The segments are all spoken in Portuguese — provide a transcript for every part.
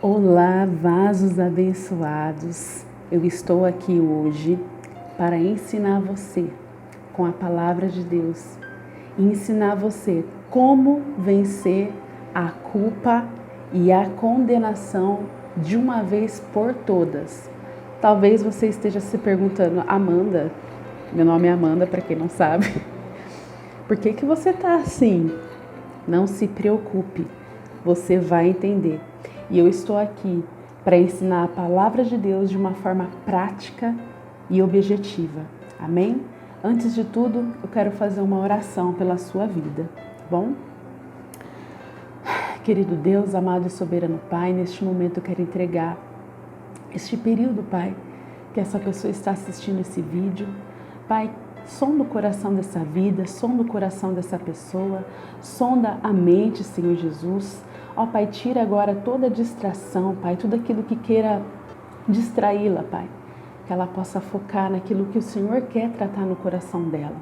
Olá, vasos abençoados! Eu estou aqui hoje para ensinar você com a palavra de Deus e ensinar você como vencer a culpa e a condenação de uma vez por todas. Talvez você esteja se perguntando, Amanda, meu nome é Amanda, para quem não sabe, por que você está assim? Não se preocupe, você vai entender. E eu estou aqui para ensinar a palavra de Deus de uma forma prática e objetiva. Amém? Antes de tudo, eu quero fazer uma oração pela sua vida, tá bom? Querido Deus, amado e soberano Pai, neste momento eu quero entregar este período, Pai, que essa pessoa está assistindo esse vídeo. Pai, sonda o coração dessa vida, sonda o coração dessa pessoa, sonda a mente, Senhor Jesus. Ó Pai, tira agora toda distração, Pai, tudo aquilo que queira distraí-la, Pai. Que ela possa focar naquilo que o Senhor quer tratar no coração dela.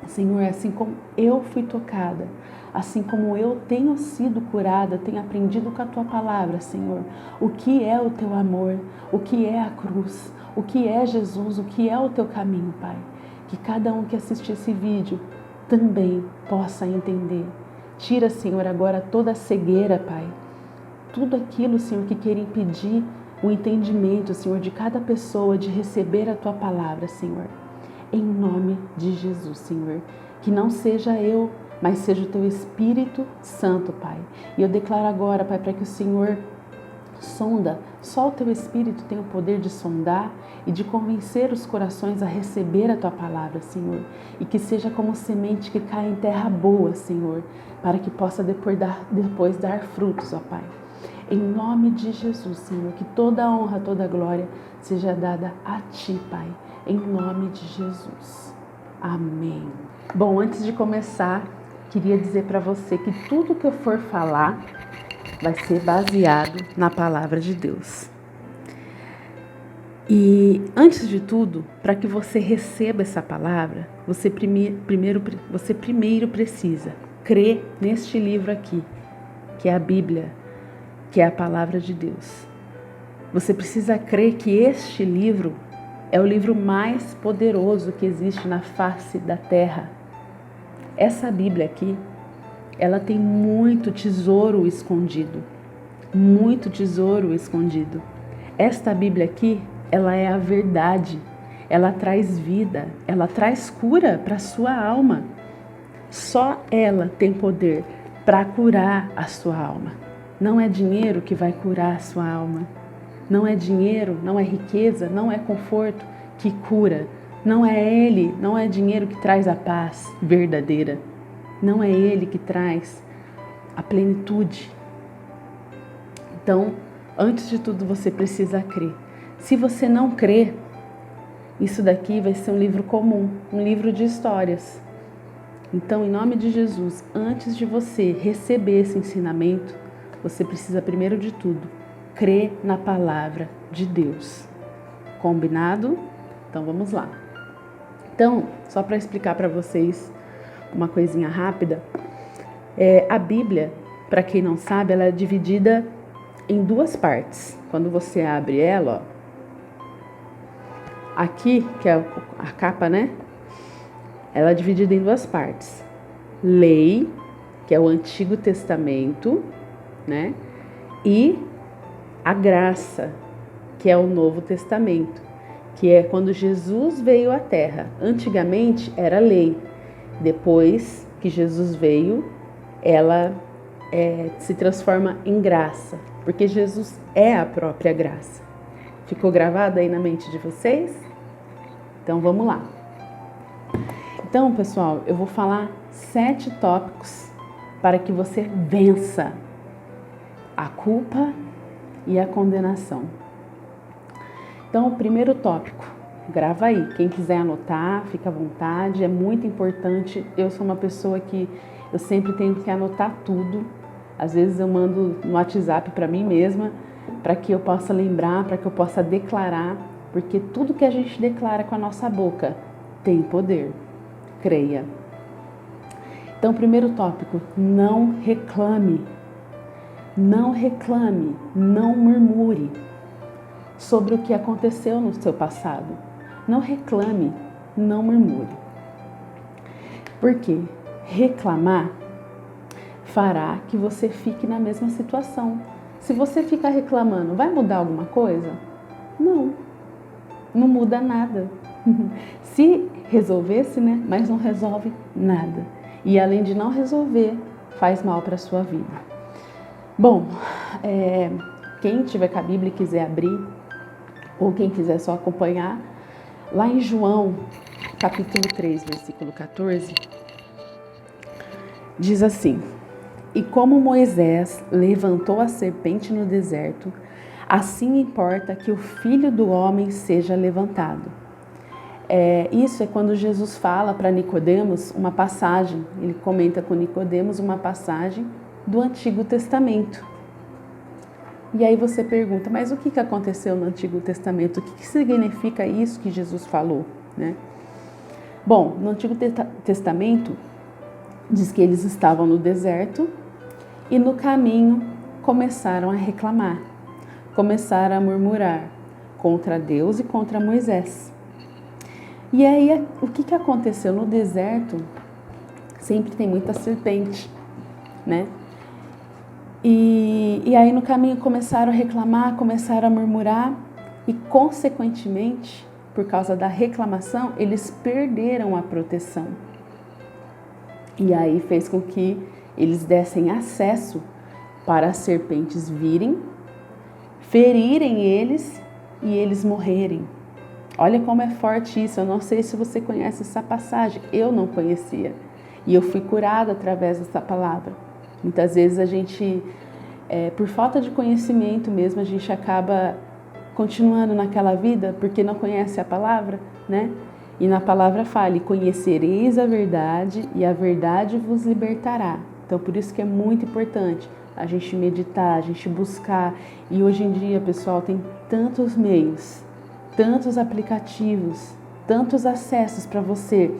Senhor, assim como eu fui tocada, assim como eu tenho sido curada, tenho aprendido com a Tua palavra, Senhor, o que é o Teu amor, o que é a cruz, o que é Jesus, o que é o Teu caminho, Pai. Que cada um que assistir esse vídeo também possa entender. Tira, Senhor, agora toda a cegueira, Pai. Tudo aquilo, Senhor, que quer impedir o entendimento, Senhor, de cada pessoa de receber a Tua palavra, Senhor. Em nome de Jesus, Senhor. Que não seja eu, mas seja o Teu Espírito Santo, Pai. E eu declaro agora, Pai, para que o Senhor sonda, só o Teu Espírito tem o poder de sondar e de convencer os corações a receber a Tua palavra, Senhor. E que seja como semente que cai em terra boa, Senhor, para que possa depois dar frutos, ó Pai. Em nome de Jesus, Senhor, que toda a honra, toda a glória seja dada a Ti, Pai. Em nome de Jesus. Amém. Bom, antes de começar, queria dizer para você que tudo que eu for falar vai ser baseado na palavra de Deus. E antes de tudo, para que você receba essa palavra, você primeiro precisa crer neste livro aqui, que é a Bíblia, que é a palavra de Deus. Você precisa crer que este livro é o livro mais poderoso que existe na face da terra. Essa Bíblia aqui, ela tem muito tesouro escondido. Muito tesouro escondido. Esta Bíblia aqui, ela é a verdade. Ela traz vida, ela traz cura para a sua alma. Só ela tem poder para curar a sua alma. Não é dinheiro que vai curar a sua alma. Não é dinheiro, não é riqueza, não é conforto que cura. Não é ele, não é dinheiro que traz a paz verdadeira. Não é ele que traz a plenitude. Então, antes de tudo, você precisa crer. Se você não crer, isso daqui vai ser um livro comum, um livro de histórias. Então, em nome de Jesus, antes de você receber esse ensinamento, você precisa, primeiro de tudo, crer na palavra de Deus. Combinado? Então, vamos lá. Então, só para explicar para vocês uma coisinha rápida, a Bíblia, para quem não sabe, ela é dividida em duas partes. Quando você abre ela, ó, aqui, que é a capa, né? Ela é dividida em duas partes. Lei, que é o Antigo Testamento, né? E a graça, que é o Novo Testamento, que é quando Jesus veio à Terra. Antigamente era lei. Depois que Jesus veio, ela se transforma em graça, porque Jesus é a própria graça. Ficou gravado aí na mente de vocês? Então vamos lá. Então, pessoal, eu vou falar 7 tópicos para que você vença a culpa e a condenação. Então, o primeiro tópico, grava aí. Quem quiser anotar, fica à vontade, é muito importante. Eu sou uma pessoa que eu sempre tenho que anotar tudo. Às vezes eu mando no WhatsApp para mim mesma, para que eu possa lembrar, para que eu possa declarar, porque tudo que a gente declara com a nossa boca tem poder. Creia. Então, primeiro tópico, não reclame. Não reclame, não murmure sobre o que aconteceu no seu passado. Não reclame, não murmure. Porque reclamar fará que você fique na mesma situação. Se você ficar reclamando, vai mudar alguma coisa? Não, não muda nada. Se resolvesse, né? Mas não resolve nada. E além de não resolver, faz mal para a sua vida. Bom, quem tiver com a Bíblia e quiser abrir, ou quem quiser só acompanhar, lá em João, capítulo 3, versículo 14, diz assim: E como Moisés levantou a serpente no deserto, assim importa que o Filho do Homem seja levantado. Isso é quando Jesus fala para Nicodemos uma passagem, ele comenta com Nicodemos uma passagem do Antigo Testamento. E aí você pergunta, mas o que aconteceu no Antigo Testamento? O que significa isso que Jesus falou, né? Bom, no Antigo Testamento diz que eles estavam no deserto e no caminho começaram a reclamar, começaram a murmurar contra Deus e contra Moisés. E aí o que aconteceu no deserto? Sempre tem muita serpente, né? E aí no caminho começaram a reclamar, começaram a murmurar e consequentemente, por causa da reclamação, eles perderam a proteção. E aí fez com que eles dessem acesso para as serpentes virem, ferirem eles e eles morrerem. Olha como é forte isso. Eu não sei se você conhece essa passagem. Eu não conhecia. E eu fui curada através dessa palavra. Muitas vezes a gente, por falta de conhecimento mesmo, a gente acaba continuando naquela vida porque não conhece a palavra, né? E na palavra fala: conhecereis a verdade e a verdade vos libertará. Então, por isso que é muito importante a gente meditar, a gente buscar. E hoje em dia, pessoal, tem tantos meios, tantos aplicativos, tantos acessos para você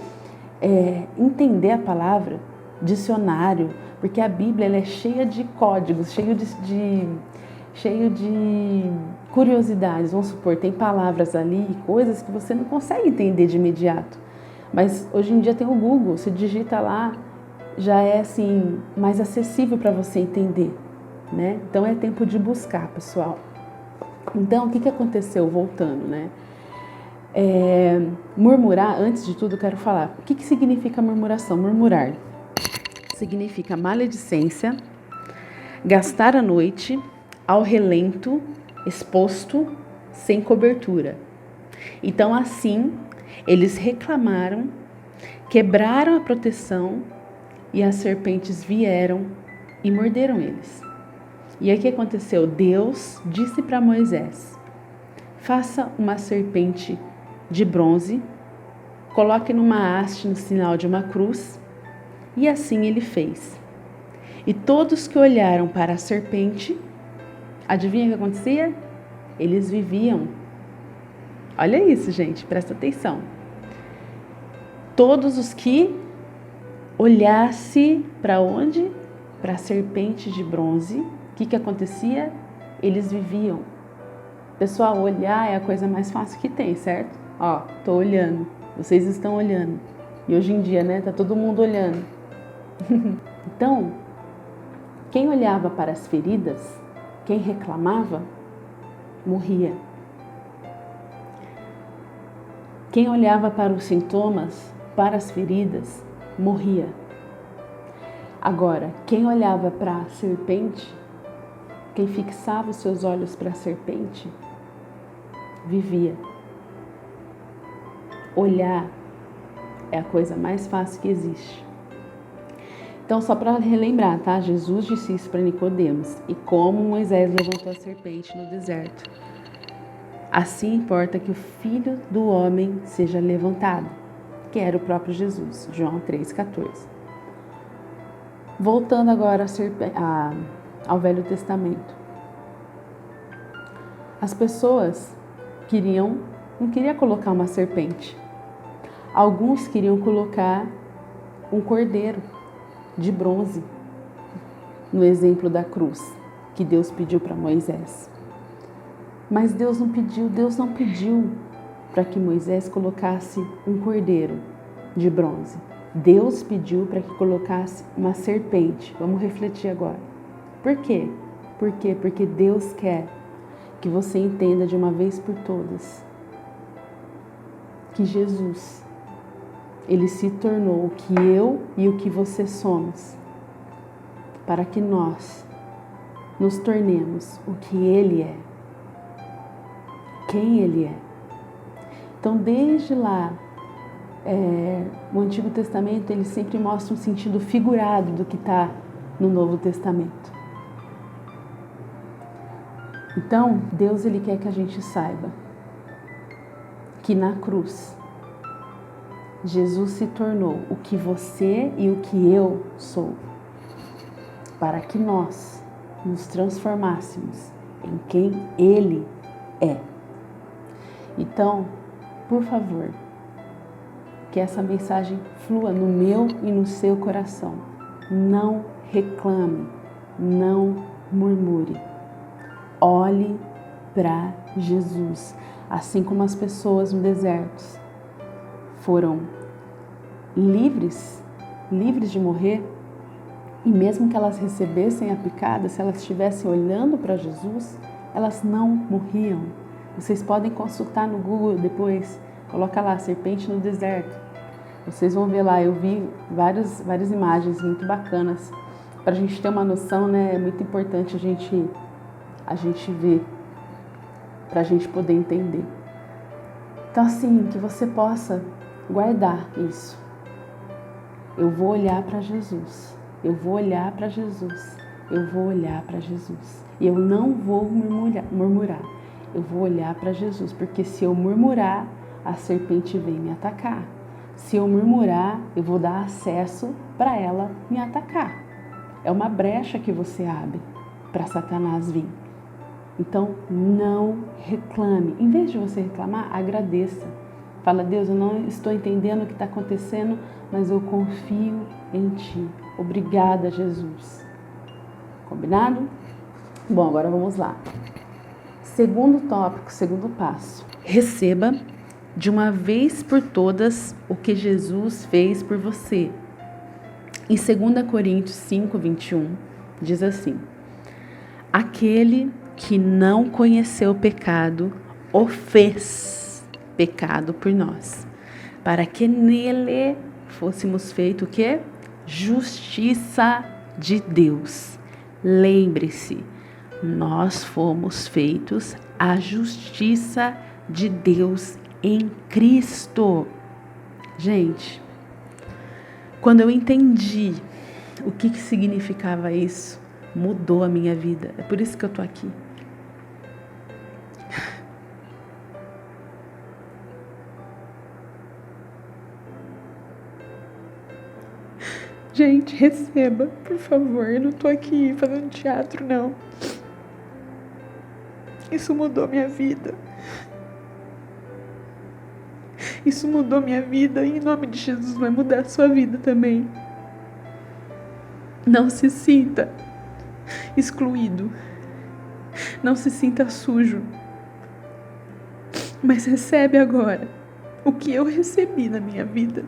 entender a palavra, dicionário, porque a Bíblia ela é cheia de códigos, cheio de curiosidades. Vamos supor, tem palavras ali e coisas que você não consegue entender de imediato. Mas hoje em dia tem o Google, você digita lá, já é assim mais acessível para você entender, né? Então é tempo de buscar, pessoal. Então, o que aconteceu? Voltando, né? Murmurar, antes de tudo, eu quero falar. O que significa murmuração? Murmurar significa maledicência, gastar a noite, ao relento, exposto, sem cobertura. Então, assim, eles reclamaram, quebraram a proteção e as serpentes vieram e morderam eles. E aí o que aconteceu? Deus disse para Moisés: faça uma serpente de bronze, coloque numa haste no sinal de uma cruz, e assim ele fez. E todos que olharam para a serpente, adivinha o que acontecia? Eles viviam. Olha isso, gente, presta atenção. Todos os que olhassem para onde? Para a serpente de bronze, o que acontecia? Eles viviam. Pessoal, olhar é a coisa mais fácil que tem, certo? Ó, tô olhando, vocês estão olhando. E hoje em dia, né, tá todo mundo olhando. Então, quem olhava para as feridas, quem reclamava, morria. Quem olhava para os sintomas, para as feridas, morria. Agora, quem olhava para a serpente, quem fixava os seus olhos para a serpente, vivia. Olhar é a coisa mais fácil que existe. Então, só para relembrar, tá? Jesus disse isso para Nicodemos. E como Moisés levantou a serpente no deserto, assim importa que o Filho do Homem seja levantado, que era o próprio Jesus. João 3,14. Voltando agora ao Velho Testamento. As pessoas não queriam colocar uma serpente. Alguns queriam colocar um cordeiro de bronze, no exemplo da cruz. que Deus pediu para Moisés. Mas Deus não pediu para que Moisés colocasse um cordeiro de bronze. Deus pediu para que colocasse uma serpente. Vamos refletir agora. Por quê? Por quê? Porque Deus quer que você entenda de uma vez por todas que Jesus, Ele se tornou o que eu e o que você somos, para que nós nos tornemos o que Ele é, quem Ele é. Então, desde lá, o Antigo Testamento, ele sempre mostra um sentido figurado do que está no Novo Testamento. Então, Deus, Ele quer que a gente saiba que na cruz, Jesus se tornou o que você e o que eu sou, para que nós nos transformássemos em quem Ele é. Então, por favor, que essa mensagem flua no meu e no seu coração. Não reclame, não murmure. Olhe para Jesus, assim como as pessoas no deserto foram livres de morrer, e mesmo que elas recebessem a picada, se elas estivessem olhando para Jesus, elas não morriam. Vocês podem consultar no Google depois, coloca lá, serpente no deserto. Vocês vão ver lá, eu vi várias imagens muito bacanas, para a gente ter uma noção, né? É muito importante a gente ver, para a gente poder entender. Então assim, que você possa guardar isso. Eu vou olhar para Jesus, eu vou olhar para Jesus, eu vou olhar para Jesus. E eu não vou murmurar, eu vou olhar para Jesus, porque se eu murmurar, a serpente vem me atacar. Se eu murmurar, eu vou dar acesso para ela me atacar. É uma brecha que você abre para Satanás vir. Então, não reclame. Em vez de você reclamar, agradeça. Fala, Deus, eu não estou entendendo o que está acontecendo, mas eu confio em Ti. Obrigada, Jesus. Combinado? Bom, agora vamos lá. Segundo tópico, segundo passo. Receba de uma vez por todas o que Jesus fez por você. Em 2 Coríntios 5, 21, diz assim: aquele que não conheceu o pecado, o fez pecado por nós, para que nele fôssemos feitos o quê? Justiça de Deus. Lembre-se, nós fomos feitos a justiça de Deus em Cristo. Gente, quando eu entendi o que significava isso, mudou a minha vida. É por isso que eu tô aqui. Gente, receba, por favor. Eu não tô aqui fazendo teatro, não. Isso mudou minha vida. Isso mudou minha vida e em nome de Jesus vai mudar a sua vida também. Não se sinta excluído. Não se sinta sujo. Mas recebe agora o que eu recebi na minha vida.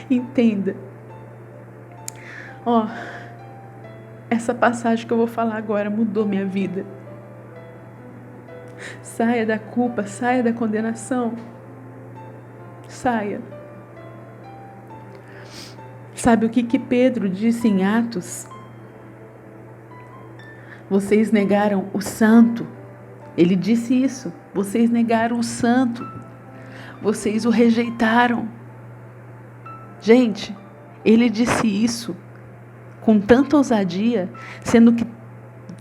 Entenda. Essa passagem que eu vou falar agora mudou minha vida. Saia da culpa, saia da condenação. Saia. Sabe o que Pedro disse em Atos? Vocês negaram o santo. Ele disse isso. Vocês negaram o santo. Vocês o rejeitaram. Gente, ele disse isso com tanta ousadia, sendo que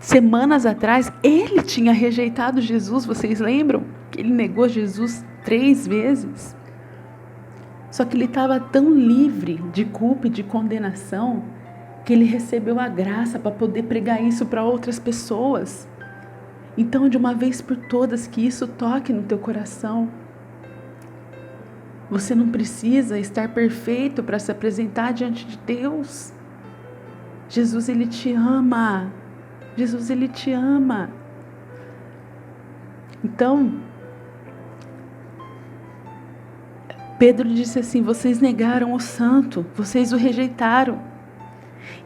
semanas atrás ele tinha rejeitado Jesus. Vocês lembram que ele negou Jesus 3 vezes? Só que ele estava tão livre de culpa e de condenação que ele recebeu a graça para poder pregar isso para outras pessoas. Então, de uma vez por todas, que isso toque no teu coração. Você não precisa estar perfeito para se apresentar diante de Deus. Jesus, Ele te ama. Jesus, Ele te ama. Então, Pedro disse assim: vocês negaram o santo, vocês o rejeitaram.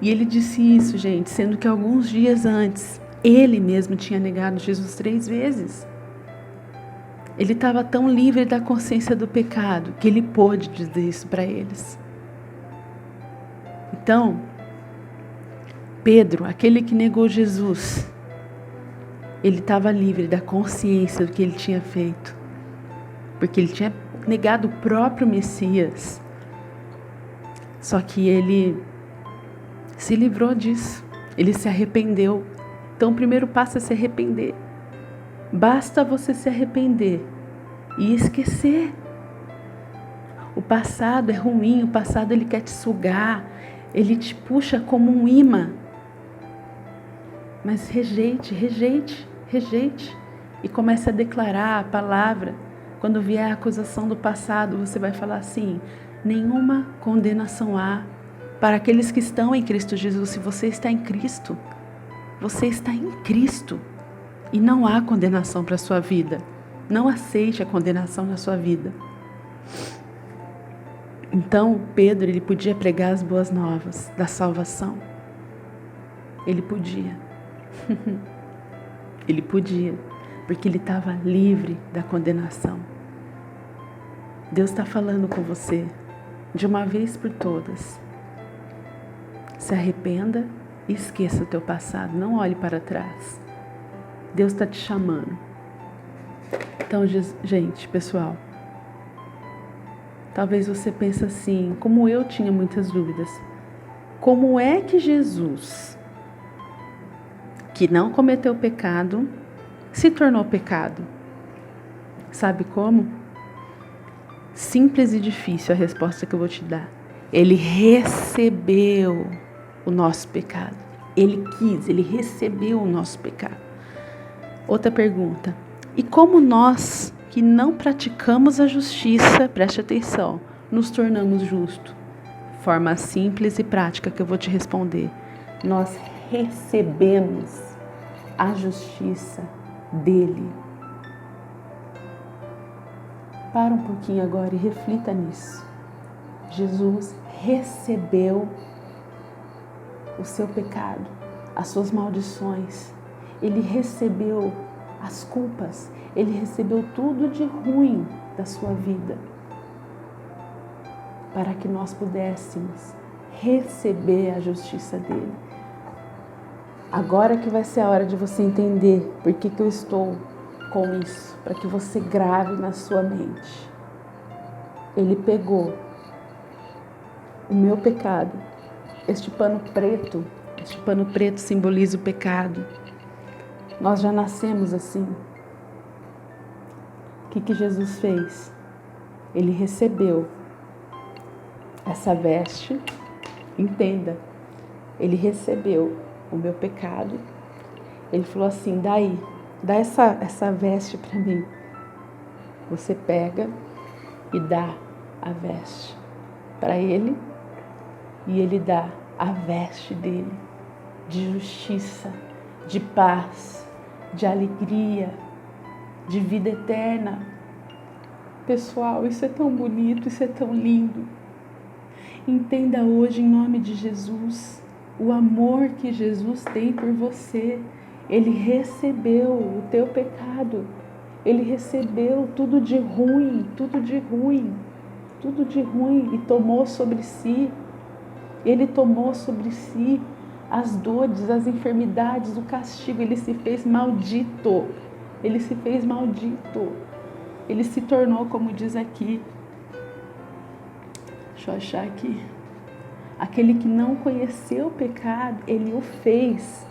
E ele disse isso, gente, sendo que alguns dias antes, ele mesmo tinha negado Jesus 3 vezes. Ele estava tão livre da consciência do pecado que ele pôde dizer isso para eles. Então, Pedro, aquele que negou Jesus, ele estava livre da consciência do que ele tinha feito, porque ele tinha negado o próprio Messias. Só que ele se livrou disso, ele se arrependeu. Então o primeiro passo é se arrepender. Basta você se arrepender e esquecer. O passado é ruim, o passado ele quer te sugar, ele te puxa como um imã. Mas rejeite e comece a declarar a palavra. Quando vier a acusação do passado, você vai falar assim: nenhuma condenação há para aqueles que estão em Cristo Jesus. Se você está em Cristo, você está em Cristo e não há condenação para a sua vida. Não aceite a condenação na sua vida. Então, Pedro, ele podia pregar as boas novas da salvação. Ele podia. Ele podia, porque ele estava livre da condenação. Deus está falando com você de uma vez por todas. Se arrependa e esqueça o teu passado. Não olhe para trás. Deus está te chamando. Então, gente, pessoal, talvez você pense assim, como eu tinha muitas dúvidas. Como é que Jesus, que não cometeu pecado, se tornou pecado? Sabe como? Simples e difícil a resposta que eu vou te dar. Ele recebeu o nosso pecado. Ele quis, ele recebeu o nosso pecado. Outra pergunta. E como nós, que não praticamos a justiça, preste atenção, nos tornamos justos? Forma simples e prática que eu vou te responder. Nós recebemos a justiça dele. Para um pouquinho agora e reflita nisso. Jesus recebeu o seu pecado, as suas maldições. Ele recebeu as culpas. Ele recebeu tudo de ruim da sua vida, para que nós pudéssemos receber a justiça dele. Agora que vai ser a hora de você entender por que eu estou com isso, para que você grave na sua mente. Ele pegou o meu pecado, este pano preto simboliza o pecado. Nós já nascemos assim. O que Jesus fez? Ele recebeu essa veste, entenda, ele recebeu o meu pecado. Ele falou assim: dá essa veste para mim. Você pega e dá a veste para ele, e ele dá a veste dele de justiça, de paz, de alegria, de vida eterna. Pessoal, isso é tão bonito, isso é tão lindo. Entenda hoje, em nome de Jesus, o amor que Jesus tem por você. Ele recebeu o teu pecado. Ele recebeu tudo de ruim e tomou sobre si. Ele tomou sobre si as dores, as enfermidades, o castigo. Ele se fez maldito. Ele se fez maldito. Ele se tornou, como diz aqui, deixa eu achar aqui, aquele que não conheceu o pecado, ele o fez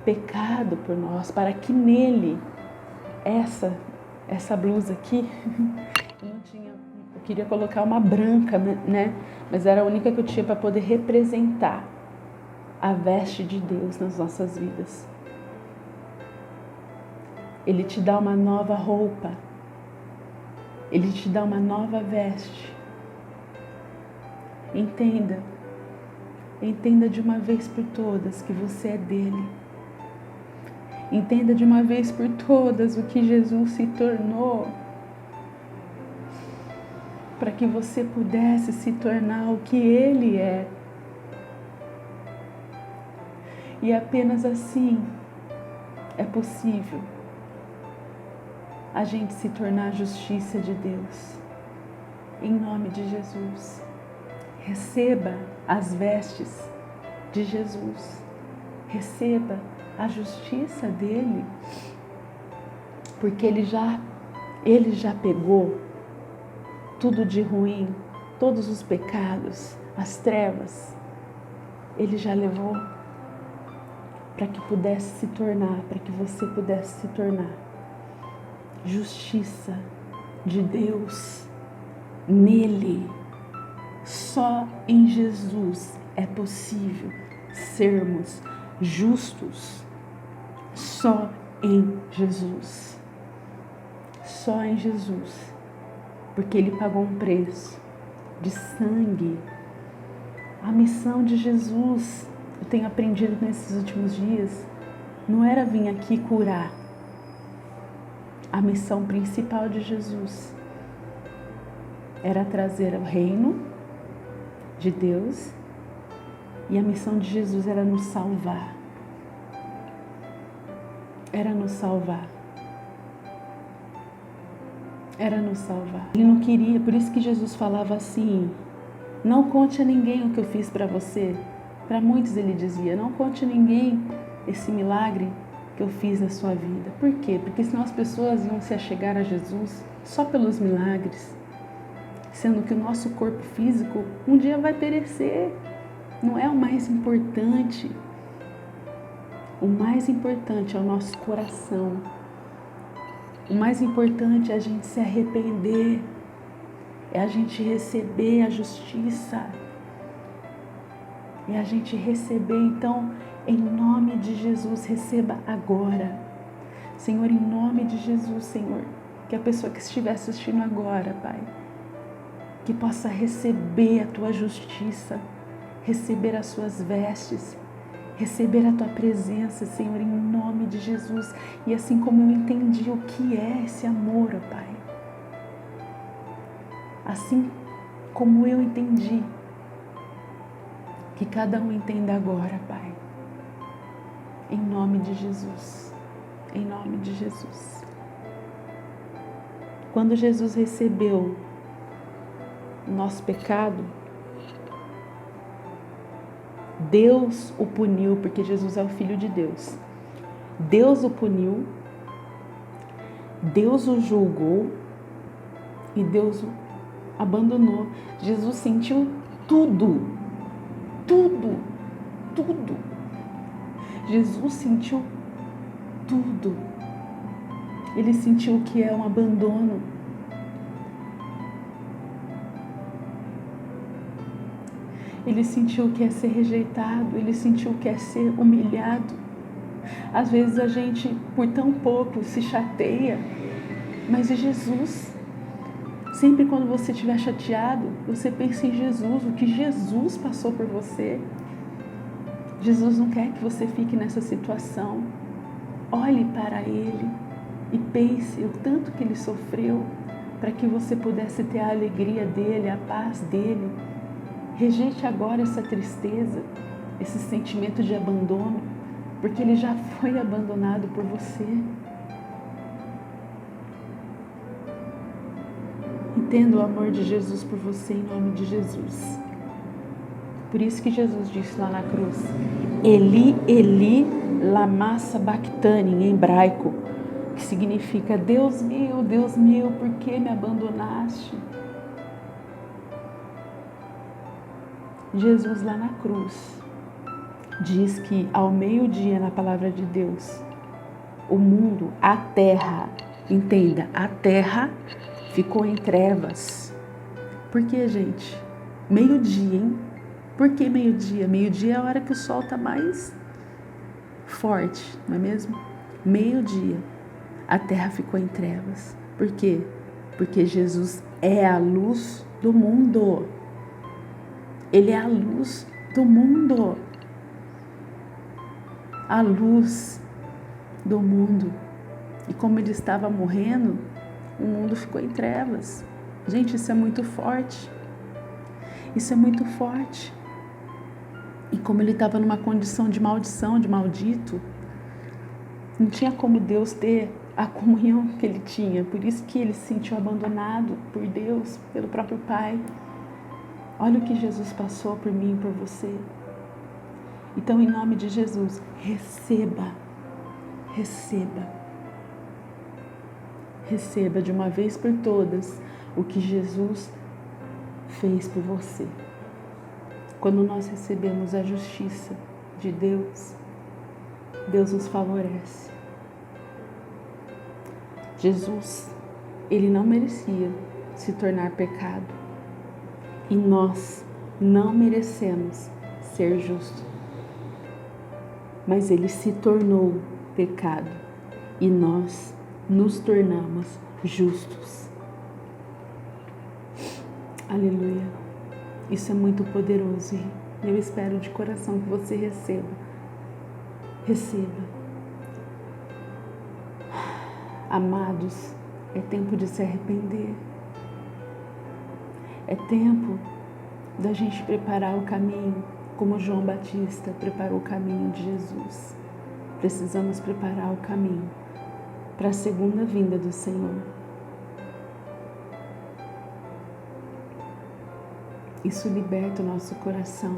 pecado por nós, para que nele, essa blusa aqui, eu queria colocar uma branca, né? Mas era a única que eu tinha para poder representar a veste de Deus nas nossas vidas. Ele te dá uma nova roupa. Ele te dá uma nova veste. Entenda, Entenda de uma vez por todas que você é dele. Entenda de uma vez por todas o que Jesus se tornou, para que você pudesse se tornar o que ele é. E apenas assim é possível a gente se tornar a justiça de Deus. Em nome de Jesus, receba as vestes de Jesus. Receba a justiça dele, porque ele já pegou tudo de ruim, todos os pecados, as trevas, ele já levou para que pudesse se tornar, para que você pudesse se tornar justiça de Deus nele. Só em Jesus é possível sermos justos. Só em Jesus. Só em Jesus. Porque ele pagou um preço de sangue. A missão de Jesus, eu tenho aprendido nesses últimos dias, não era vir aqui curar. A missão principal de Jesus era trazer o reino de Deus, e a missão de Jesus era nos salvar. Era nos salvar. Era nos salvar. Ele não queria, por isso que Jesus falava assim: não conte a ninguém o que eu fiz para você. Para muitos ele dizia: não conte a ninguém esse milagre que eu fiz na sua vida. Por quê? Porque senão as pessoas iam se achegar a Jesus só pelos milagres, sendo que o nosso corpo físico um dia vai perecer. Não é o mais importante. O mais importante é o nosso coração. O mais importante é a gente se arrepender, é a gente receber a justiça, é a gente receber. Então, em nome de Jesus, receba agora. Senhor, em nome de Jesus, Senhor, que a pessoa que estiver assistindo agora, Pai, que possa receber a Tua justiça, receber as Suas vestes, receber a Tua presença, Senhor, em nome de Jesus. E assim como eu entendi o que é esse amor, ó Pai, assim como eu entendi, que cada um entenda agora, Pai, em nome de Jesus, em nome de Jesus. Quando Jesus recebeu o nosso pecado, Deus o puniu, porque Jesus é o Filho de Deus. Deus o puniu, Deus o julgou e Deus o abandonou. Jesus sentiu tudo. Jesus sentiu tudo. Ele sentiu o que é um abandono. Ele sentiu o que é ser rejeitado. Ele sentiu o que é ser humilhado. Às vezes a gente, por tão pouco, se chateia. Mas e Jesus? Sempre quando você estiver chateado, você pensa em Jesus, o que Jesus passou por você. Jesus não quer que você fique nessa situação. Olhe para Ele e pense o tanto que Ele sofreu para que você pudesse ter a alegria dEle, a paz dEle. Rejeite agora essa tristeza, esse sentimento de abandono, porque Ele já foi abandonado por você. Entenda o amor de Jesus por você em nome de Jesus. Por isso que Jesus disse lá na cruz: Eli, Eli, lama sabachthani, em hebraico, que significa: Deus meu, por que me abandonaste? Jesus lá na cruz diz que ao meio-dia, na palavra de Deus, o mundo, a terra, entenda, a terra ficou em trevas. Por que, gente? Meio-dia, hein? Por que meio-dia? Meio-dia é a hora que o sol está mais forte, não é mesmo? Meio-dia, a terra ficou em trevas. Por quê? Porque Jesus é a luz do mundo. Ele é a luz do mundo, a luz do mundo. E como ele estava morrendo, o mundo ficou em trevas. Gente, isso é muito forte. Isso é muito forte. E como ele estava numa condição de maldição, de maldito, não tinha como Deus ter a comunhão que ele tinha. Por isso que ele se sentiu abandonado por Deus, pelo próprio Pai. Olha o que Jesus passou por mim e por você. Então, em nome de Jesus, receba. Receba de uma vez por todas o que Jesus fez por você. Quando nós recebemos a justiça de Deus, Deus nos favorece. Jesus, ele não merecia se tornar pecado. E nós não merecemos ser justos. Mas ele se tornou pecado e nós nos tornamos justos. Aleluia. Isso é muito poderoso e eu espero de coração que você receba. Receba. Amados, é tempo de se arrepender. É tempo da gente preparar o caminho, como João Batista preparou o caminho de Jesus. Precisamos preparar o caminho para a segunda vinda do Senhor. Isso liberta o nosso coração.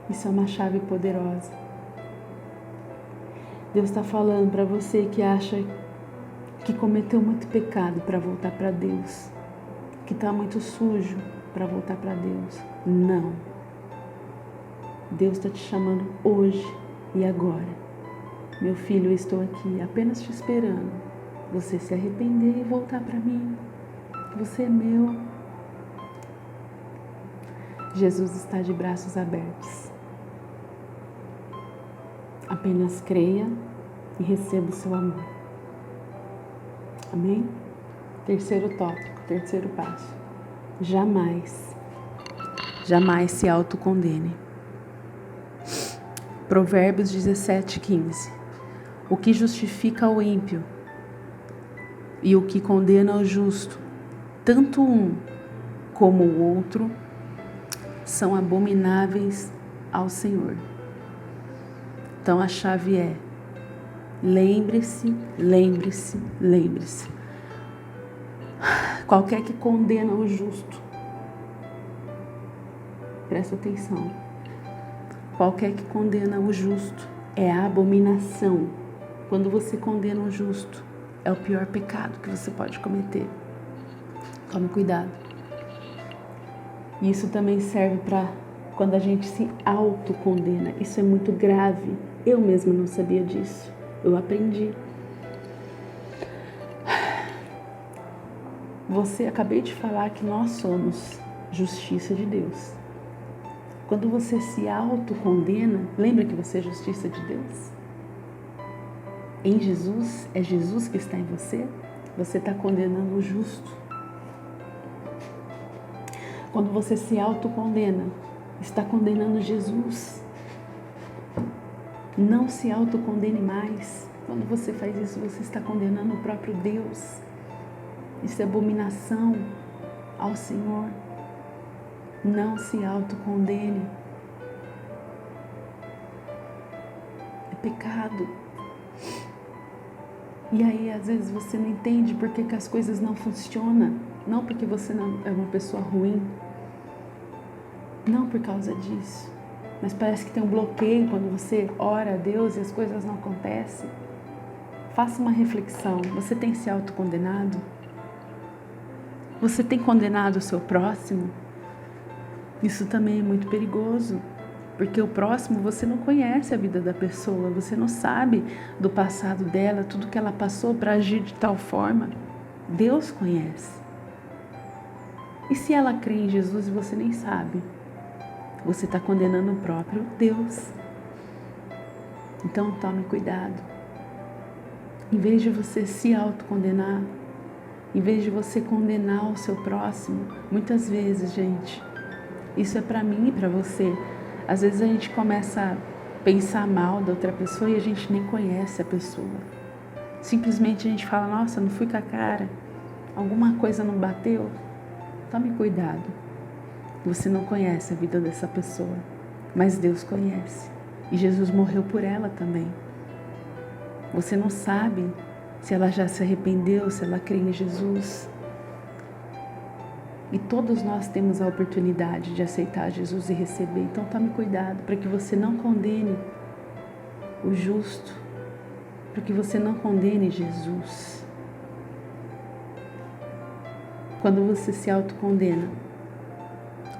Isso é uma chave poderosa. Deus está falando para você que acha que cometeu muito pecado para voltar para Deus, que está muito sujo para voltar para Deus. Não. Deus está te chamando hoje e agora. Meu filho, eu estou aqui apenas te esperando. Você se arrepender e voltar para mim. Você é meu. Jesus está de braços abertos. Apenas creia e receba o seu amor. Amém? Terceiro tópico, terceiro passo. Jamais se autocondene. Provérbios 17:15. O que justifica o ímpio e o que condena o justo, tanto um como o outro, são abomináveis ao Senhor. Então a chave é: lembre-se. Qualquer que condena o justo, presta atenção, qualquer que condena o justo é a abominação. Quando você condena o justo, é o pior pecado que você pode cometer. Tome cuidado. Isso também serve para quando a gente se autocondena. Isso é muito grave. Eu mesma não sabia disso. Eu aprendi. Acabei de falar que nós somos justiça de Deus. Quando você se autocondena, lembra que você é justiça de Deus? Em Jesus, é Jesus que está em você? Você está condenando o justo. Quando você se autocondena, está condenando Jesus. Não se autocondene mais. Quando você faz isso, você está condenando o próprio Deus. Isso é abominação ao Senhor. Não se autocondene. É pecado. E aí, às vezes, você não entende por que as coisas não funcionam. Não porque você não é uma pessoa ruim. Não por causa disso. Mas parece que tem um bloqueio quando você ora a Deus e as coisas não acontecem. Faça uma reflexão. Você tem se autocondenado? Você tem condenado o seu próximo? Isso também é muito perigoso. Porque o próximo, você não conhece a vida da pessoa. Você não sabe do passado dela, tudo que ela passou para agir de tal forma. Deus conhece. E se ela crê em Jesus e você nem sabe? Você está condenando o próprio Deus. Então tome cuidado. Em vez de você se autocondenar, em vez de você condenar o seu próximo, muitas vezes, gente, Isso é para mim e para você. Às vezes a gente começa a pensar mal da outra pessoa e a gente nem conhece a pessoa. Simplesmente a gente fala, nossa, não fui com a cara, alguma coisa não bateu. Tome cuidado. Você não conhece a vida dessa pessoa, mas Deus conhece. E Jesus morreu por ela também. Você não sabe se ela já se arrependeu, se ela crê em Jesus. E todos nós temos a oportunidade de aceitar Jesus e receber. Então tome cuidado para que você não condene o justo, para que você não condene Jesus. Quando você se autocondena,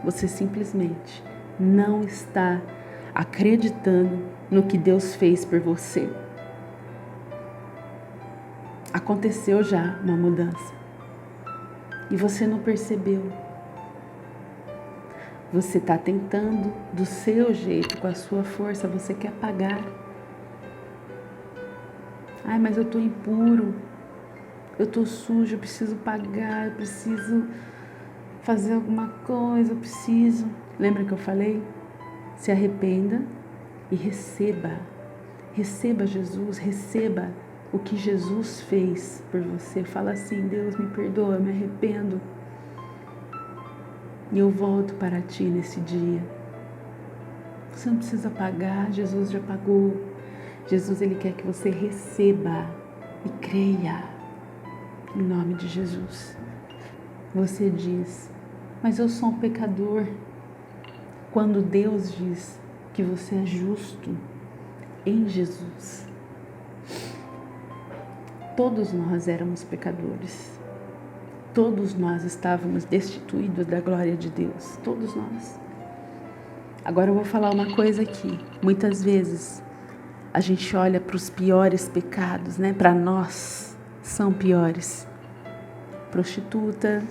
você simplesmente não está acreditando no que Deus fez por você. Aconteceu já uma mudança e você não percebeu. Você está tentando do seu jeito, com a sua força, você quer pagar. Ai, mas eu estou impuro, eu estou sujo, eu preciso pagar, eu preciso fazer alguma coisa, eu preciso. Lembra que eu falei? Se arrependa e receba. Receba Jesus, receba o que Jesus fez por você. Fala assim, Deus, me perdoa, eu me arrependo. E eu volto para ti nesse dia. Você não precisa pagar, Jesus já pagou. Jesus, Ele quer que você receba e creia. Em nome de Jesus. Você diz, mas eu sou um pecador. Quando Deus diz que você é justo em Jesus. Todos nós éramos pecadores. Todos nós estávamos destituídos da glória de Deus. Todos nós. Agora eu vou falar uma coisa aqui. Muitas vezes a gente olha para os piores pecados, né? Para nós são piores. Prostituta,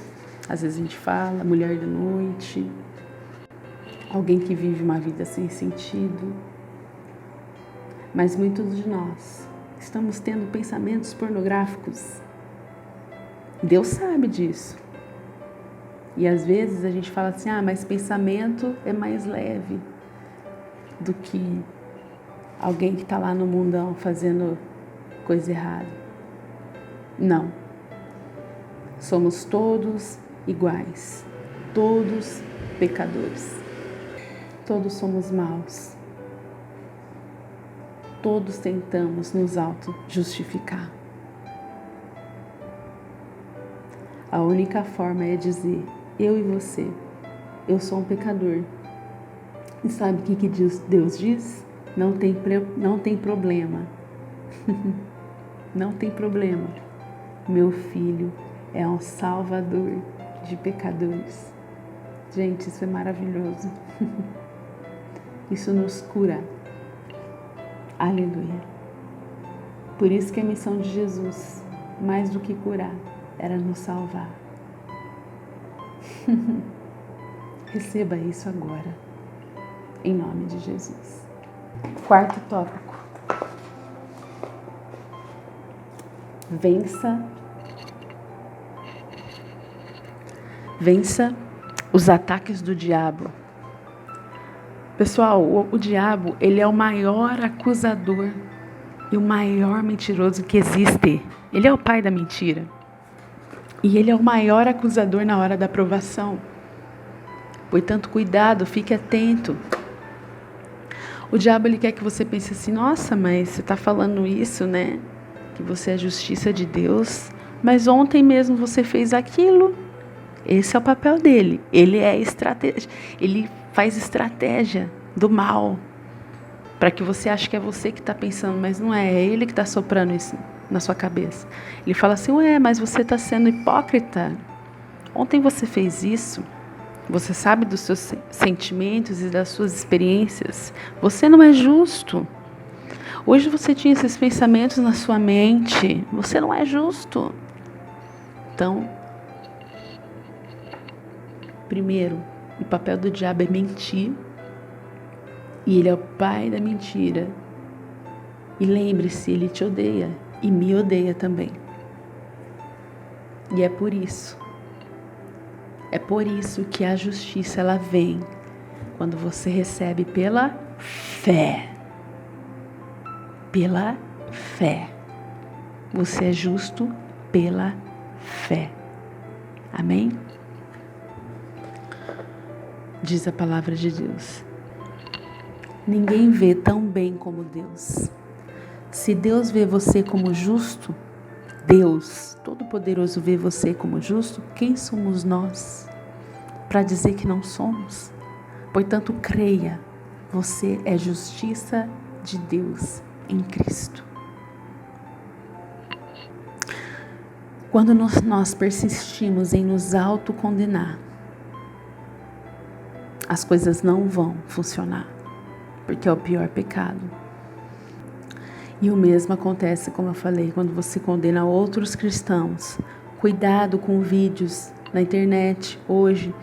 às vezes a gente fala, mulher da noite, alguém que vive uma vida sem sentido. Mas muitos de nós estamos tendo pensamentos pornográficos. Deus sabe disso. E às vezes a gente fala assim, mas pensamento é mais leve do que alguém que está lá no mundão fazendo coisa errada. Não. Somos todos iguais. Todos pecadores. Todos somos maus. Todos tentamos nos auto-justificar. A única forma é dizer, eu e você, eu sou um pecador. E sabe o que Deus diz? Não tem problema. Não tem problema. Meu filho é um salvador de pecadores. Gente, isso é maravilhoso. Isso nos cura. Aleluia. Por isso que a missão de Jesus, mais do que curar, era nos salvar. Receba isso agora, em nome de Jesus. Quarto tópico. Vença os ataques do diabo. Pessoal, o diabo, ele é o maior acusador e o maior mentiroso que existe. Ele é o pai da mentira. E ele é o maior acusador na hora da provação. Portanto, cuidado, fique atento. O diabo, ele quer que você pense assim, nossa, mas você está falando isso, né? Que você é a justiça de Deus. Mas ontem mesmo você fez aquilo. Esse é o papel dele. Ele é estratégia. Ele faz estratégia do mal. Para que você ache que é você que está pensando, mas não é. É ele que está soprando isso na sua cabeça. Ele fala assim, mas você está sendo hipócrita. Ontem você fez isso. Você sabe dos seus sentimentos e das suas experiências. Você não é justo. Hoje você tinha esses pensamentos na sua mente. Você não é justo. Então, primeiro, o papel do diabo é mentir. E ele é o pai da mentira. E lembre-se, ele te odeia. E me odeia também. E é por isso que a justiça, ela vem quando você recebe pela fé. Pela fé. Você é justo pela fé. Amém? Diz a palavra de Deus. Ninguém vê tão bem como Deus. Se Deus vê você como justo, Deus Todo-Poderoso vê você como justo, quem somos nós para dizer que não somos? Portanto, creia, você é justiça de Deus em Cristo. Quando nós persistimos em nos autocondenar, as coisas não vão funcionar, porque é o pior pecado. E o mesmo acontece, como eu falei, quando você condena outros cristãos. Cuidado com vídeos na internet hoje.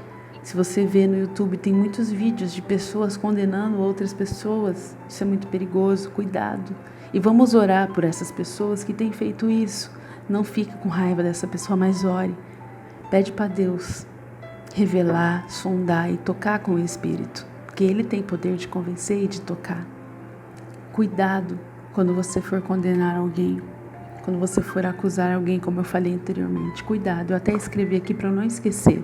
Se você vê no YouTube, tem muitos vídeos de pessoas condenando outras pessoas. Isso é muito perigoso, cuidado. E vamos orar por essas pessoas que têm feito isso. Não fique com raiva dessa pessoa, mas ore. Pede para Deus revelar, sondar e tocar com o Espírito, porque Ele tem poder de convencer e de tocar. Cuidado quando você for condenar alguém, quando você for acusar alguém, como eu falei anteriormente. Cuidado, eu até escrevi aqui para eu não esquecer.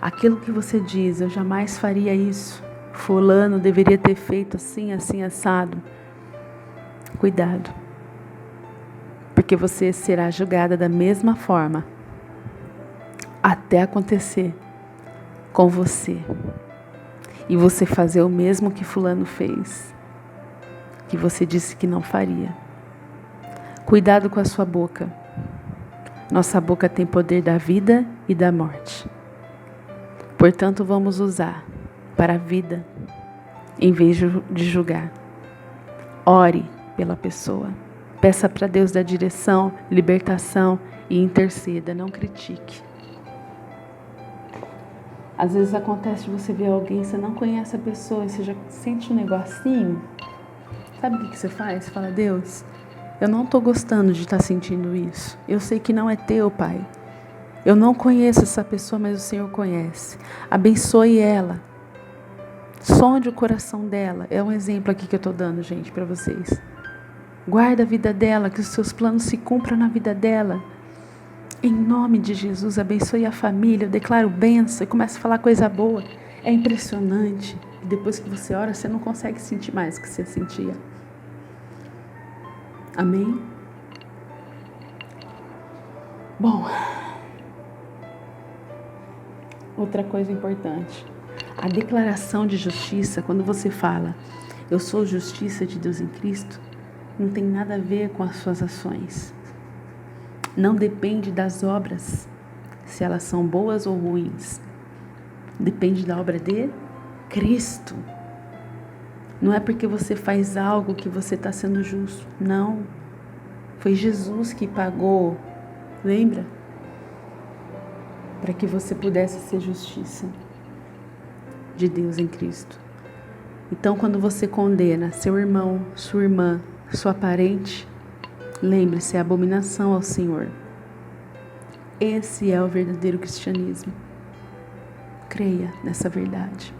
Aquilo que você diz, eu jamais faria isso. Fulano deveria ter feito assim, assim, assado. Cuidado, porque você será julgada da mesma forma até acontecer com você e você fazer o mesmo que fulano fez, que você disse que não faria. Cuidado com a sua boca. Nossa boca tem poder da vida e da morte. Portanto, vamos usar para a vida em vez de julgar. Ore pela pessoa. Peça para Deus dar direção, libertação e interceda. Não critique. Às vezes acontece de você ver alguém, você não conhece a pessoa e você já sente um negocinho. Sabe o que você faz? Você fala: Deus, eu não estou gostando de estar sentindo isso. Eu sei que não é teu, Pai. Eu não conheço essa pessoa, mas o Senhor conhece. Abençoe ela. Sonde o coração dela. É um exemplo aqui que eu estou dando, gente, para vocês. Guarda a vida dela, que os seus planos se cumpram na vida dela. Em nome de Jesus, abençoe a família. Eu declaro bênção e começa a falar coisa boa. É impressionante. E depois que você ora, você não consegue sentir mais o que você sentia. Amém? Bom, outra coisa importante. A declaração de justiça, quando você fala, eu sou justiça de Deus em Cristo, não tem nada a ver com as suas ações. Não depende das obras, se elas são boas ou ruins. Depende da obra de Cristo. Não é porque você faz algo que você está sendo justo. Não. Foi Jesus que pagou, lembra? Para que você pudesse ser justiça de Deus em Cristo. Então, quando você condena seu irmão, sua irmã, sua parente, lembre-se, é abominação ao Senhor. Esse é o verdadeiro cristianismo. Creia nessa verdade.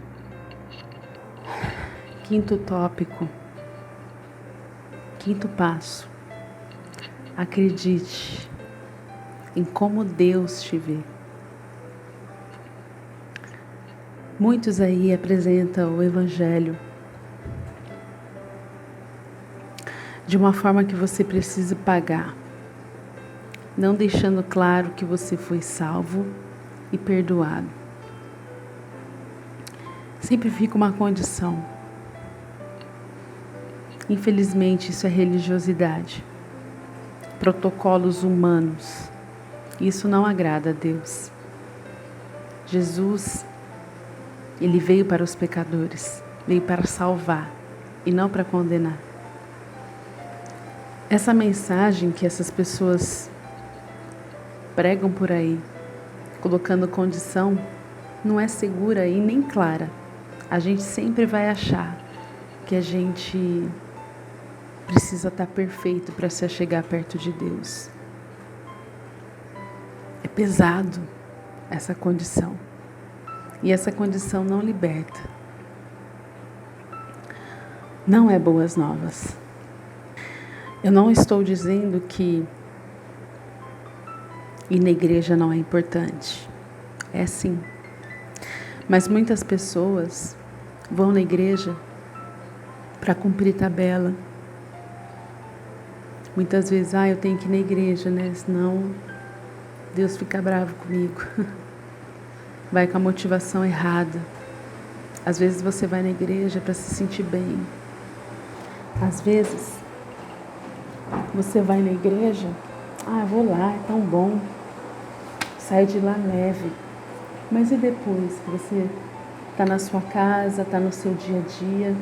Quinto tópico. Quinto passo. Acredite em como Deus te vê. Muitos aí apresentam o Evangelho de uma forma que você precisa pagar, não deixando claro que você foi salvo e perdoado. Sempre fica uma condição. Infelizmente, isso é religiosidade, protocolos humanos. Isso não agrada a Deus. Jesus, Ele veio para os pecadores, veio para salvar e não para condenar. Essa mensagem que essas pessoas pregam por aí, colocando condição, não é segura e nem clara. A gente sempre vai achar que a gente precisa estar perfeito para se chegar perto de Deus. É pesado essa condição. E essa condição não liberta. não é boas novas. Eu não estou dizendo que ir na igreja não é importante. É sim. Mas muitas pessoas vão na igreja para cumprir tabela. Muitas vezes, eu tenho que ir na igreja, né? Senão Deus fica bravo comigo. Vai com a motivação errada. Às vezes você vai na igreja para se sentir bem. Às vezes você vai na igreja, eu vou lá, é tão bom. Sai de lá leve. Mas e depois que você está na sua casa, está no seu dia a dia?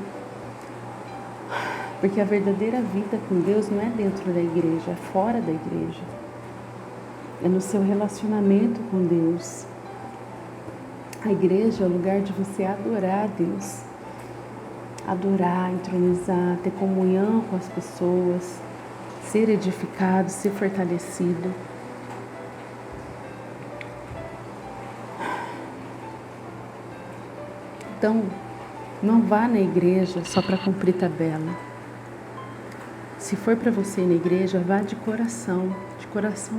Porque a verdadeira vida com Deus não é dentro da igreja, é fora da igreja. É no seu relacionamento com Deus. A igreja é o lugar de você adorar a Deus. Adorar, entronizar, ter comunhão com as pessoas, ser edificado, ser fortalecido. Então, não vá na igreja só para cumprir tabela. Se for para você ir na igreja, vá de coração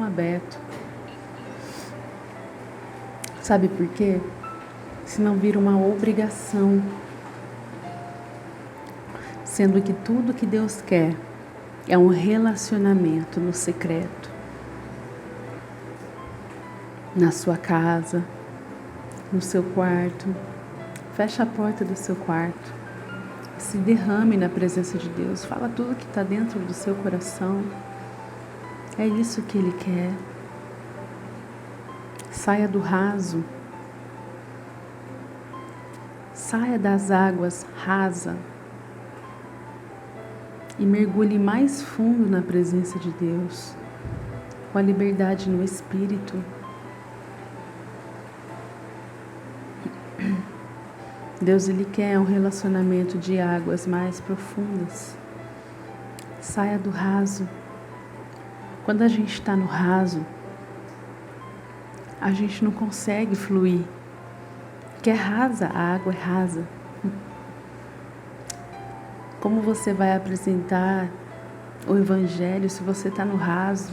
aberto. Sabe por quê? Senão vira uma obrigação. Sendo que tudo que Deus quer é um relacionamento no secreto. Na sua casa, no seu quarto. Fecha a porta do seu quarto. Se derrame na presença de Deus. Fala tudo que está dentro do seu coração. É isso que Ele quer. Saia do raso. Saia das águas rasa. E mergulhe mais fundo na presença de Deus. Com a liberdade no Espírito. Deus, Ele quer um relacionamento de águas mais profundas. Saia do raso. Quando a gente está no raso, a gente não consegue fluir. Porque é rasa, a água é rasa. Como você vai apresentar o Evangelho se você está no raso?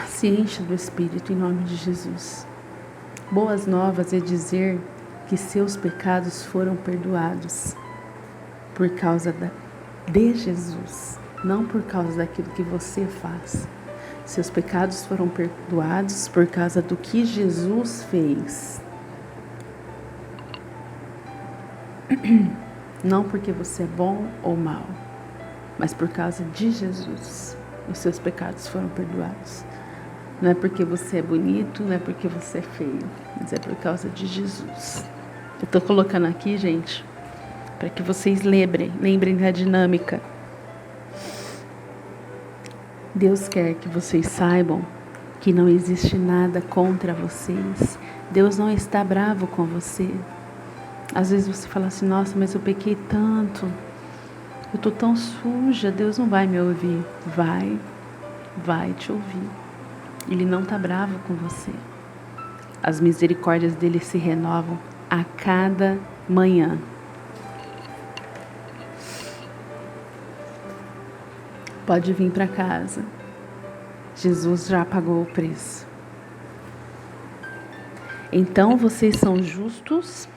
Se encha do Espírito em nome de Jesus. Boas novas é dizer que seus pecados foram perdoados por causa de Jesus, não por causa daquilo que você faz. Seus pecados foram perdoados por causa do que Jesus fez. Não porque você é bom ou mal, mas por causa de Jesus. Os seus pecados foram perdoados. Não é porque você é bonito, não é porque você é feio, mas é por causa de Jesus. Eu estou colocando aqui, gente, para que vocês lembrem da dinâmica. Deus quer que vocês saibam que não existe nada contra vocês. Deus não está bravo com você. Às vezes você fala assim, nossa, mas eu pequei tanto. Eu estou tão suja, Deus não vai me ouvir. Vai te ouvir. Ele não está bravo com você. As misericórdias dele se renovam a cada manhã. Pode vir para casa. Jesus já pagou o preço. Então vocês são justos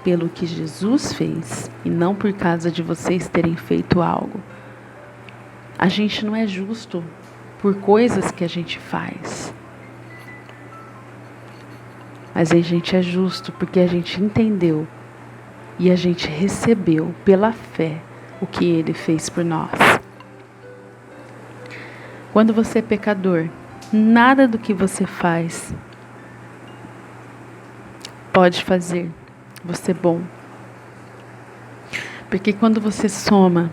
pelo que Jesus fez e não por causa de vocês terem feito algo. A gente não é justo por coisas que a gente faz. Mas a gente é justo porque a gente entendeu e a gente recebeu pela fé o que Ele fez por nós. Quando você é pecador, nada do que você faz pode fazer você bom. Porque quando você soma,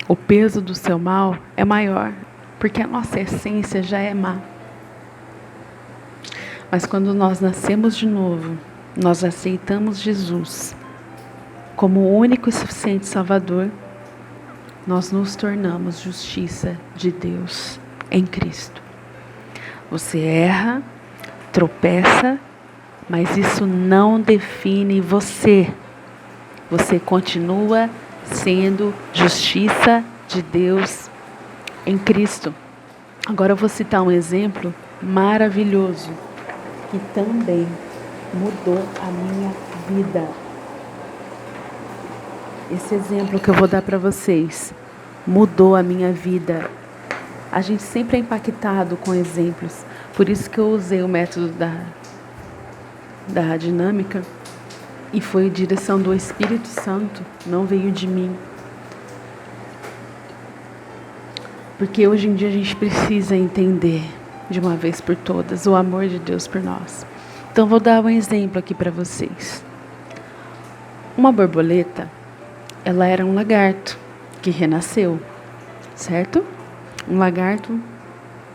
o peso do seu mal é maior. Porque a nossa essência já é má. Mas quando nós nascemos de novo, nós aceitamos Jesus como o único e suficiente Salvador, nós nos tornamos justiça de Deus em Cristo. Você erra, tropeça, mas isso não define você. você continua sendo justiça de Deus em Cristo. Agora eu vou citar um exemplo maravilhoso que também mudou a minha vida. Esse exemplo que eu vou dar para vocês mudou a minha vida. A gente sempre é impactado com exemplos. Por isso que eu usei o método da dinâmica. E foi direção do Espírito Santo. Não veio de mim. Porque hoje em dia a gente precisa entender de uma vez por todas o amor de Deus por nós. Então vou dar um exemplo aqui para vocês. Uma borboleta, ela era um lagarto que renasceu, certo? Um lagarto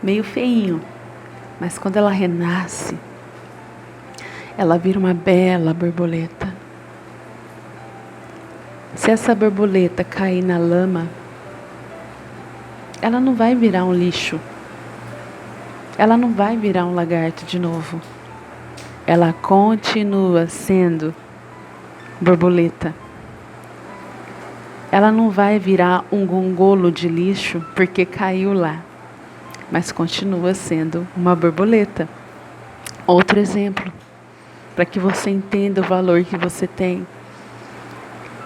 meio feinho, mas quando ela renasce, ela vira uma bela borboleta. Se essa borboleta cair na lama, ela não vai virar um lixo. Ela não vai virar um lagarto de novo. Ela continua sendo borboleta. Ela não vai virar um gongolo de lixo porque caiu lá, mas continua sendo uma borboleta. Outro exemplo, para que você entenda o valor que você tem,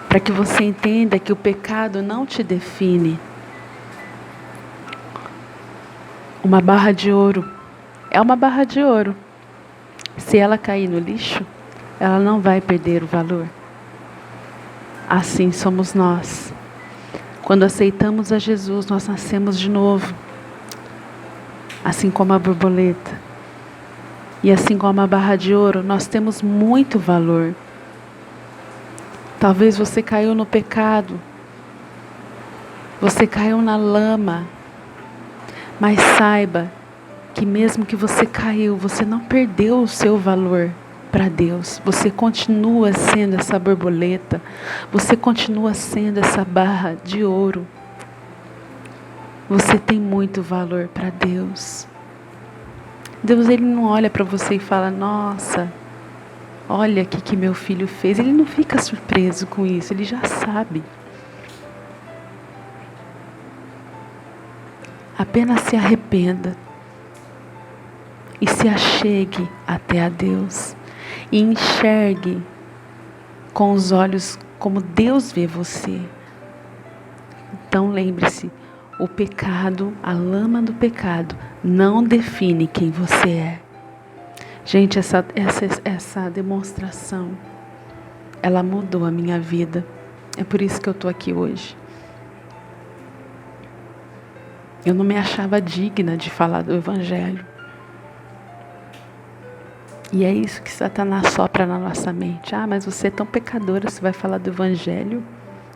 para que você entenda que o pecado não te define. Uma barra de ouro é uma barra de ouro. Se ela cair no lixo, ela não vai perder o valor. Assim somos nós. Quando aceitamos a Jesus, nós nascemos de novo. Assim como a borboleta. E assim como a barra de ouro, nós temos muito valor. Talvez você caiu no pecado. Você caiu na lama. Mas saiba que mesmo que você caiu, você não perdeu o seu valor para Deus. Você continua sendo essa borboleta. Você continua sendo essa barra de ouro. Você tem muito valor para Deus. Deus, Ele não olha para você e fala, nossa, olha o que meu filho fez. Ele não fica surpreso com isso, Ele já sabe. Apenas se arrependa e se achegue até a Deus e enxergue com os olhos como Deus vê você. Então lembre-se, o pecado, a lama do pecado não define quem você é. Gente, essa demonstração, ela mudou a minha vida. É por isso que eu estou aqui hoje. Eu não me achava digna de falar do Evangelho. E é isso que Satanás sopra na nossa mente. Ah, mas você é tão pecadora, você vai falar do Evangelho?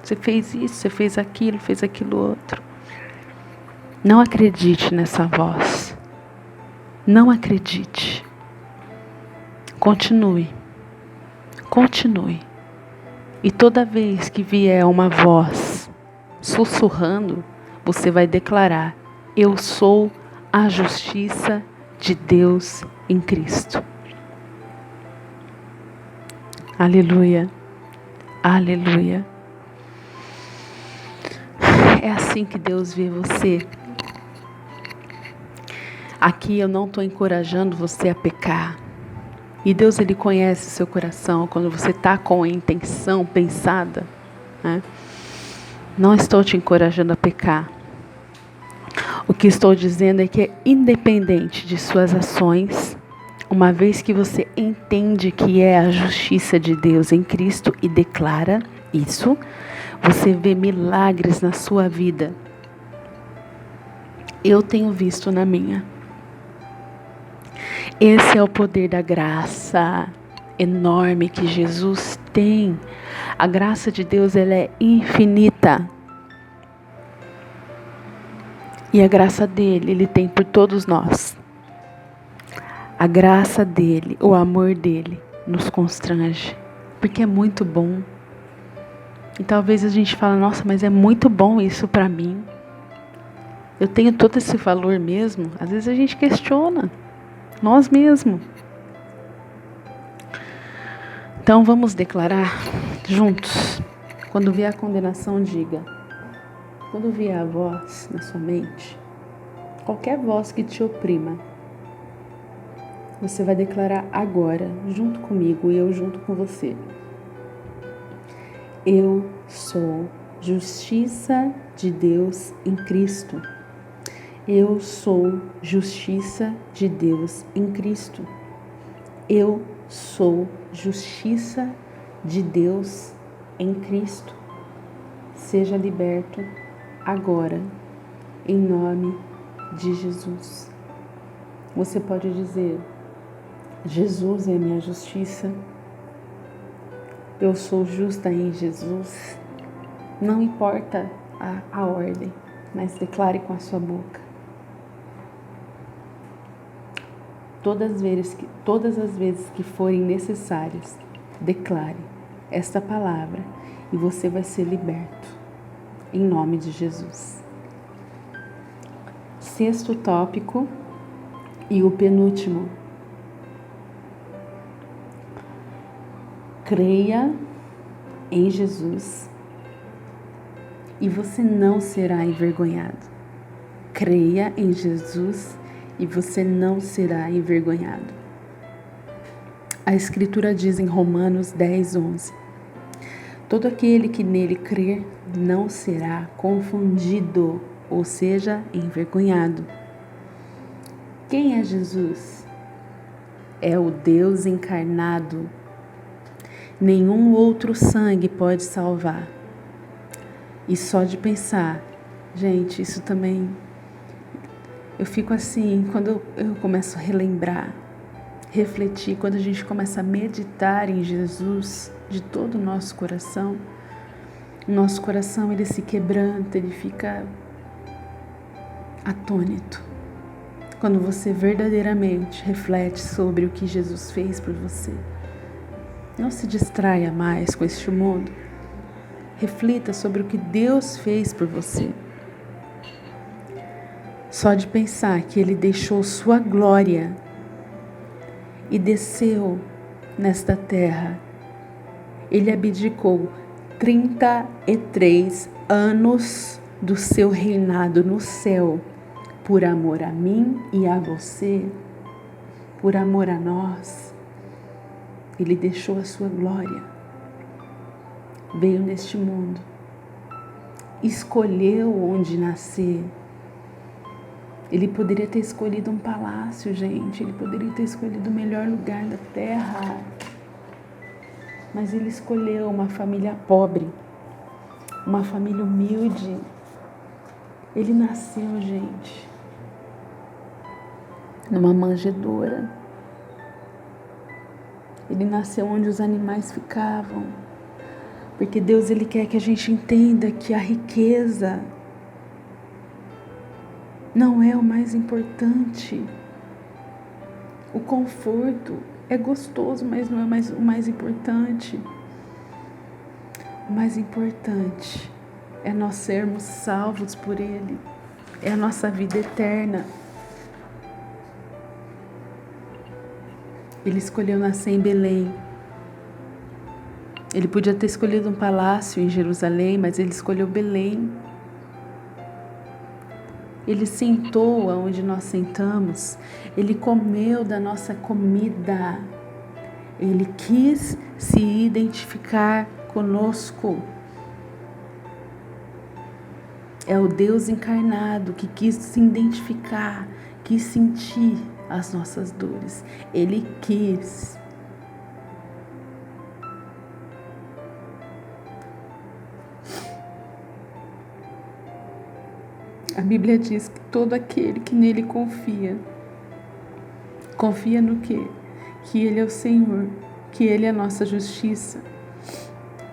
Você fez isso, você fez aquilo outro. Não acredite nessa voz. Não acredite. Continue. Continue. E toda vez que vier uma voz sussurrando, você vai declarar: eu sou a justiça de Deus em Cristo. Aleluia. Aleluia. É assim que Deus vê você. Aqui eu não estou encorajando você a pecar. E Deus, Ele conhece o seu coração quando você está com a intenção pensada, né? Não estou te encorajando a pecar. O que estou dizendo é que é independente de suas ações, uma vez que você entende que é a justiça de Deus em Cristo e declara isso, você vê milagres na sua vida. Eu tenho visto na minha. Esse é o poder da graça enorme que Jesus tem. A graça de Deus, ela é infinita. E a graça dele, Ele tem por todos nós. A graça dele, o amor dele, nos constrange. Porque é muito bom. E talvez a gente fale, nossa, mas é muito bom isso para mim. Eu tenho todo esse valor mesmo? Às vezes a gente questiona. Nós mesmos. Então vamos declarar juntos. Quando vier a condenação, diga. Quando vier a voz na sua mente, qualquer voz que te oprima, você vai declarar agora, junto comigo e eu junto com você. Eu sou justiça de Deus em Cristo. Eu sou justiça de Deus em Cristo. Eu sou justiça de Deus em Cristo. Seja liberto agora, em nome de Jesus. Você pode dizer: Jesus é a minha justiça. Eu sou justa em Jesus. Não importa a ordem, mas declare com a sua boca. Todas as vezes que forem necessárias, declare esta palavra e você vai ser liberto, em nome de Jesus. Sexto tópico e o penúltimo. Creia em Jesus e você não será envergonhado. Creia em Jesus e você não será envergonhado. A Escritura diz em Romanos 10:11: todo aquele que nele crer não será confundido, ou seja, envergonhado. Quem é Jesus? É o Deus encarnado. Nenhum outro sangue pode salvar. E só de pensar, gente, isso também, eu fico assim, quando eu começo a relembrar, refletir, quando a gente começa a meditar em Jesus de todo o nosso coração ele se quebranta, ele fica atônito. Quando você verdadeiramente reflete sobre o que Jesus fez por você. Não se distraia mais com este mundo. Reflita sobre o que Deus fez por você. Só de pensar que Ele deixou sua glória e desceu nesta terra. Ele abdicou 33 anos do seu reinado no céu, por amor a mim e a você, por amor a nós. Ele deixou a sua glória, veio neste mundo, escolheu onde nascer. Ele poderia ter escolhido um palácio, gente, ele poderia ter escolhido o melhor lugar da terra, mas ele escolheu uma família pobre, uma família humilde. Ele nasceu, gente, numa manjedoura. Ele nasceu onde os animais ficavam. Porque Deus, Ele quer que a gente entenda que a riqueza não é o mais importante. O conforto é gostoso, mas não é o mais importante. O mais importante é nós sermos salvos por Ele. É a nossa vida eterna. Ele escolheu nascer em Belém. Ele podia ter escolhido um palácio em Jerusalém, mas ele escolheu Belém. Ele sentou onde nós sentamos. Ele comeu da nossa comida. Ele quis se identificar conosco. É o Deus encarnado que quis se identificar, quis sentir as nossas dores. Ele quis. A Bíblia diz que todo aquele que nele confia no quê? Que Ele é o Senhor, que Ele é a nossa justiça.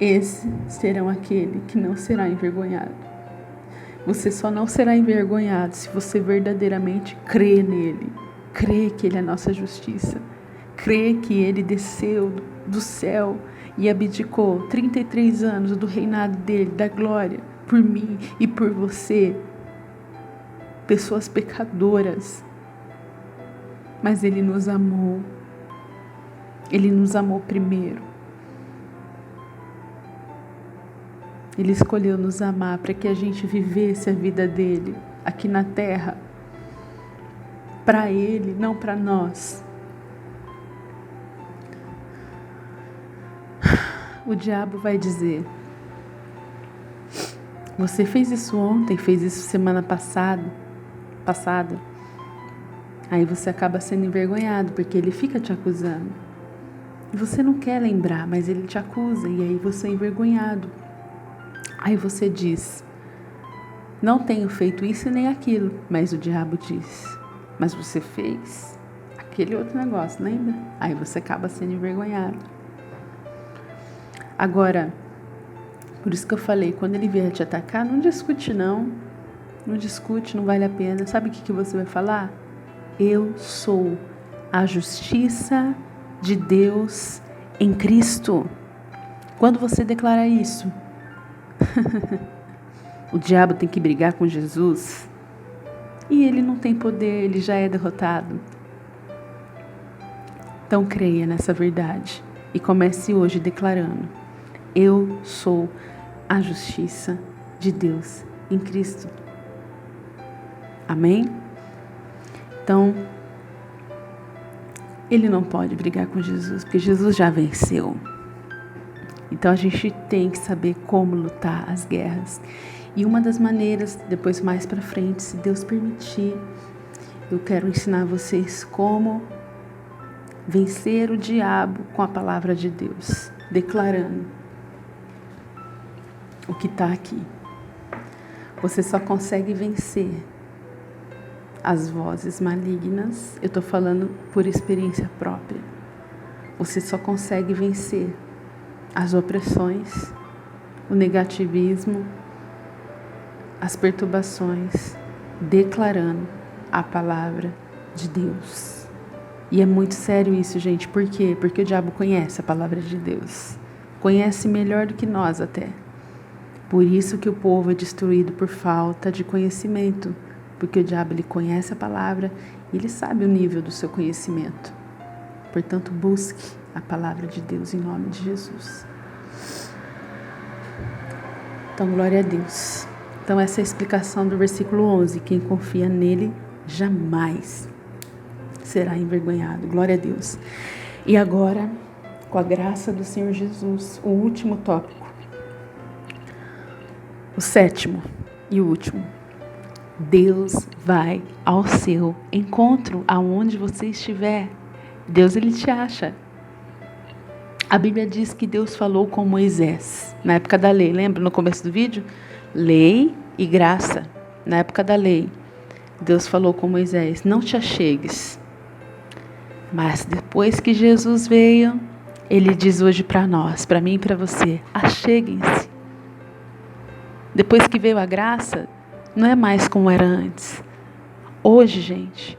Esses serão aquele que não será envergonhado. Você só não será envergonhado se você verdadeiramente crê nele. Crê que Ele é a nossa justiça. Crê que Ele desceu do céu e abdicou 33 anos do reinado dele, da glória, por mim e por você. Pessoas pecadoras. Mas Ele nos amou. Ele nos amou primeiro. Ele escolheu nos amar para que a gente vivesse a vida dele aqui na terra. Para ele, não para nós. O diabo vai dizer: você fez isso ontem, fez isso semana passada. Aí você acaba sendo envergonhado, porque ele fica te acusando. E você não quer lembrar, mas ele te acusa, e aí você é envergonhado. Aí você diz: não tenho feito isso nem aquilo. Mas o diabo diz: mas você fez aquele outro negócio, lembra? Aí você acaba sendo envergonhado. Agora, por isso que eu falei, quando ele vier te atacar, não discute não. Não discute, não vale a pena. Sabe o que você vai falar? Eu sou a justiça de Deus em Cristo. Quando você declara isso, o diabo tem que brigar com Jesus e ele não tem poder, ele já é derrotado. Então creia nessa verdade e comece hoje declarando: eu sou a justiça de Deus em Cristo. Amém? Então, ele não pode brigar com Jesus, porque Jesus já venceu. Então a gente tem que saber como lutar as guerras. E uma das maneiras, depois mais para frente, se Deus permitir, eu quero ensinar vocês como vencer o diabo com a palavra de Deus, declarando o que está aqui. Você só consegue vencer as vozes malignas, eu estou falando por experiência própria. Você só consegue vencer as opressões, o negativismo, as perturbações, declarando a palavra de Deus. E é muito sério isso, gente. Por quê? Porque o diabo conhece a palavra de Deus. Conhece melhor do que nós até. Por isso que o povo é destruído por falta de conhecimento. Porque o diabo, ele conhece a palavra e ele sabe o nível do seu conhecimento. Portanto, busque a palavra de Deus em nome de Jesus. Então, glória a Deus. Então, essa é a explicação do versículo 11. Quem confia nele jamais será envergonhado. Glória a Deus. E agora, com a graça do Senhor Jesus, o último tópico. O sétimo e o último. Deus vai ao seu encontro, aonde você estiver. Deus, ele te acha. A Bíblia diz que Deus falou com Moisés, na época da lei. Lembra no começo do vídeo? Lei e graça. Na época da lei, Deus falou com Moisés: não te achegues. Mas depois que Jesus veio, ele diz hoje para nós, para mim e para você: acheguem-se. Depois que veio a graça, não é mais como era antes. Hoje, gente,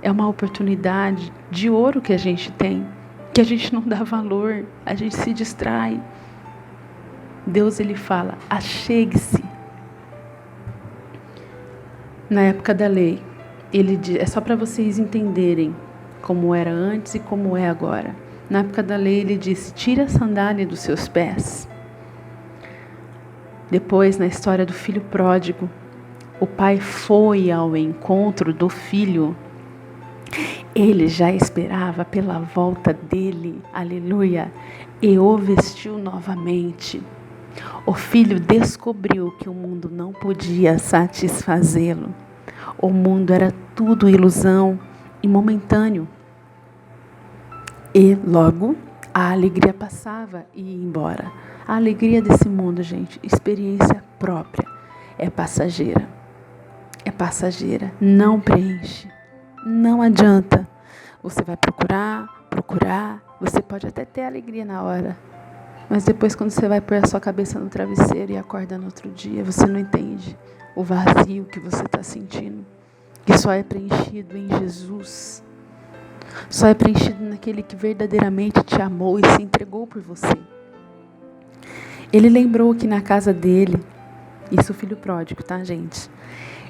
é uma oportunidade de ouro que a gente tem, que a gente não dá valor, a gente se distrai. Deus, ele fala: achegue-se. Na época da lei, ele diz, é só para vocês entenderem como era antes e como é agora. Na época da lei, ele disse: tira a sandália dos seus pés. Depois, na história do filho pródigo, o pai foi ao encontro do filho. Ele já esperava pela volta dele, aleluia, e o vestiu novamente. O filho descobriu que o mundo não podia satisfazê-lo. O mundo era tudo ilusão e momentâneo. E logo a alegria passava e ia embora. A alegria desse mundo, gente, experiência própria, é passageira. É passageira, não preenche, não adianta. Você vai procurar, você pode até ter alegria na hora, mas depois quando você vai pôr a sua cabeça no travesseiro e acorda no outro dia, você não entende o vazio que você está sentindo, que só é preenchido em Jesus, só é preenchido naquele que verdadeiramente te amou e se entregou por você. Ele lembrou que na casa dele, isso o filho pródigo, tá, gente?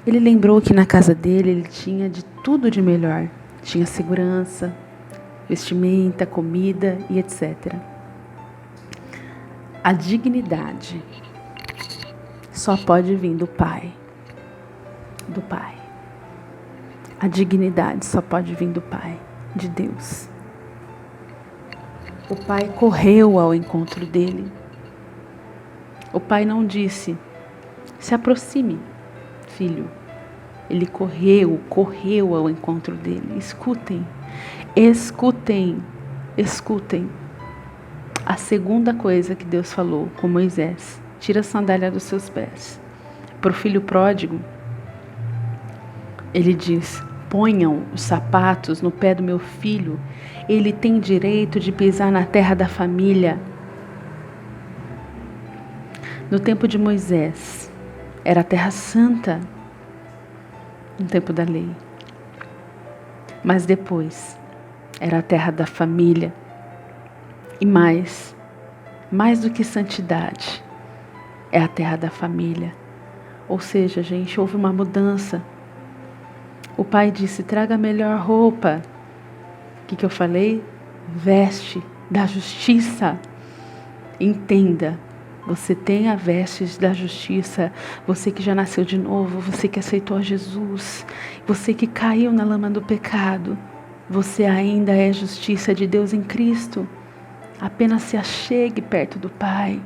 Ele lembrou que na casa dele ele tinha de tudo de melhor. Tinha segurança, vestimenta, comida e etc. A dignidade só pode vir do Pai. Do Pai. A dignidade só pode vir do Pai, de Deus. O Pai correu ao encontro dele. O Pai não disse, se aproxime, filho. Ele correu ao encontro dele. Escutem, escutem, escutem. A segunda coisa que Deus falou com Moisés: tira a sandália dos seus pés. Para o filho pródigo, ele diz: ponham os sapatos no pé do meu filho. Ele tem direito de pisar na terra da família. No tempo de Moisés, era a terra santa, no tempo da lei. Mas depois, era a terra da família. E mais do que santidade, é a terra da família. Ou seja, gente, houve uma mudança. O pai disse: traga a melhor roupa. O que eu falei? Veste da justiça. Entenda, você tem a veste da justiça. Você que já nasceu de novo, você que aceitou a Jesus, você que caiu na lama do pecado, você ainda é justiça de Deus em Cristo. Apenas se achegue perto do Pai.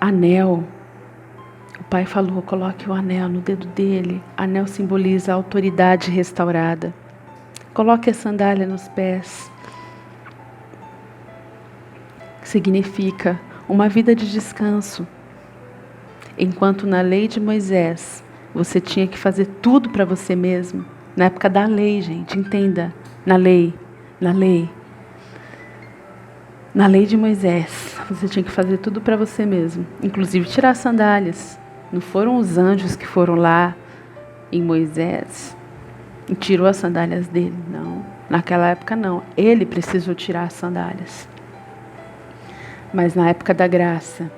Anel. O Pai falou: coloque o anel no dedo dele. Anel simboliza a autoridade restaurada. Coloque a sandália nos pés. Significa uma vida de descanso. Enquanto na lei de Moisés, você tinha que fazer tudo para você mesmo. Na época da lei, gente, entenda. Na lei de Moisés, você tinha que fazer tudo para você mesmo. Inclusive tirar as sandálias. Não foram os anjos que foram lá em Moisés e tirou as sandálias dele, não. Naquela época não. Ele precisou tirar as sandálias. Mas na época da graça,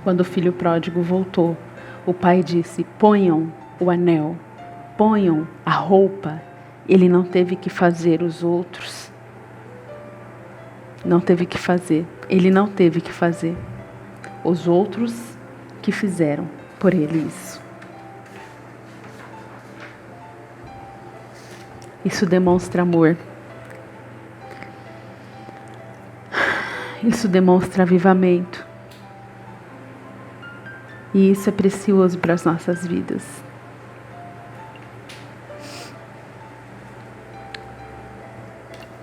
quando o filho pródigo voltou, o pai disse: ponham o anel, ponham a roupa. Ele não teve que fazer, os outros não teve que fazer. Ele não teve que fazer. Os outros que fizeram por ele isso. Isso demonstra amor. Isso demonstra avivamento. E isso é precioso para as nossas vidas.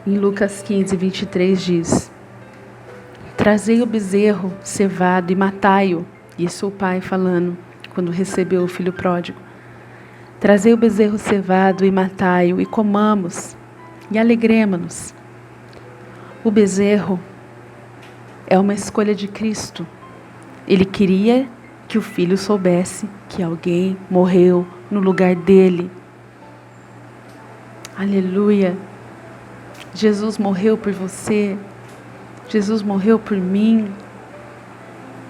Em Lucas 15, 23 diz: trazei o bezerro cevado e matai-o. Isso o pai falando quando recebeu o filho pródigo. Trazei o bezerro cevado e matai-o, e comamos e alegremo-nos. O bezerro é uma escolha de Cristo. Ele queria que o filho soubesse que alguém morreu no lugar dele. Aleluia! Jesus morreu por você. Jesus morreu por mim,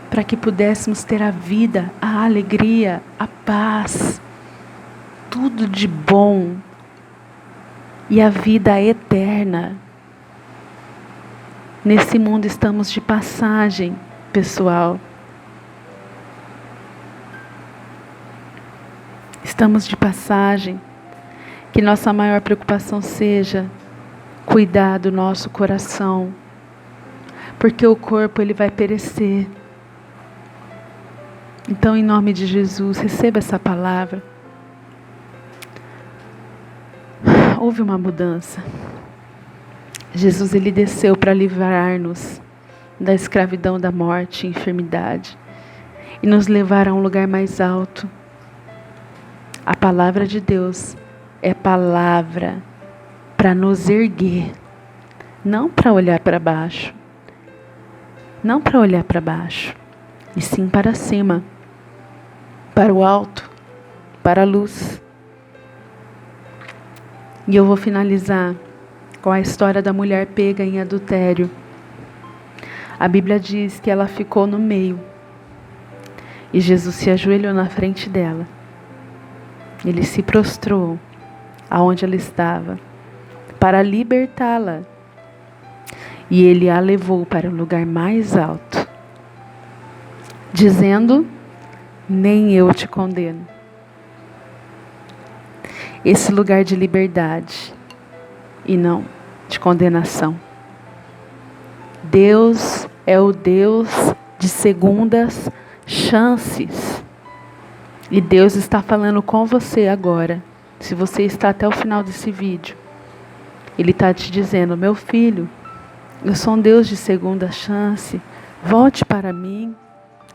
para que pudéssemos ter a vida, a alegria, a paz, tudo de bom e a vida eterna. Nesse mundo estamos de passagem, pessoal. Estamos de passagem. Que nossa maior preocupação seja cuidar do nosso coração, porque o corpo ele vai perecer. Então, em nome de Jesus, receba essa palavra. Houve uma mudança. Jesus ele desceu para livrar-nos da escravidão, da morte e enfermidade e nos levar a um lugar mais alto. A palavra de Deus é palavra para nos erguer, não para olhar para baixo. Não para olhar para baixo, e sim para cima, para o alto, para a luz. E eu vou finalizar com a história da mulher pega em adultério. A Bíblia diz que ela ficou no meio, e Jesus se ajoelhou na frente dela. Ele se prostrou aonde ela estava, para libertá-la. E ele a levou para o lugar mais alto. dizendo: nem eu te condeno. Esse lugar de liberdade e não de condenação. Deus é o Deus de segundas chances. E Deus está falando com você agora. Se você está até o final desse vídeo, Ele está te dizendo: meu filho, eu sou um Deus de segunda chance. Volte para mim.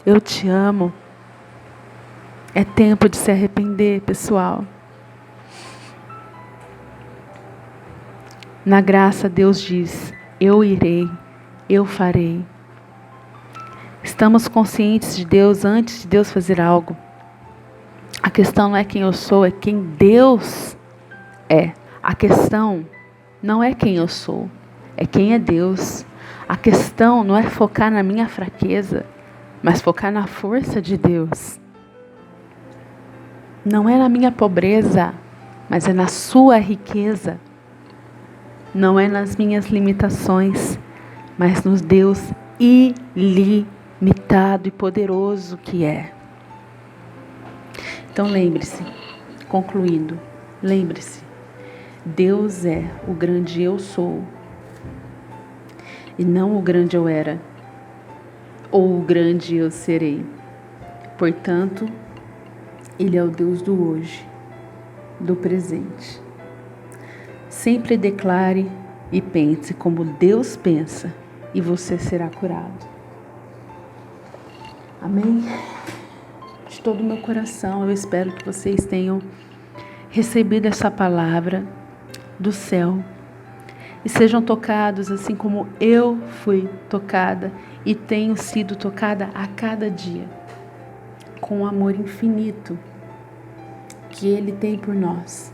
Eu te amo. É tempo de se arrepender, pessoal. Na graça, Deus diz: eu irei, eu farei. Estamos conscientes de Deus antes de Deus fazer algo. A questão não é quem eu sou, é quem Deus é. A questão não é quem eu sou, é quem é Deus. A questão não é focar na minha fraqueza, mas focar na força de Deus. Não é na minha pobreza, mas é na sua riqueza. Não é nas minhas limitações, mas no Deus ilimitado e poderoso que é. Então lembre-se, concluindo, lembre-se, Deus é o grande eu sou, e não o grande eu era, ou o grande eu serei. Portanto, Ele é o Deus do hoje, do presente. Sempre declare e pense como Deus pensa, e você será curado. Amém? De todo o meu coração, eu espero que vocês tenham recebido essa palavra do céu e sejam tocados assim como eu fui tocada e tenho sido tocada a cada dia, com o amor infinito que Ele tem por nós.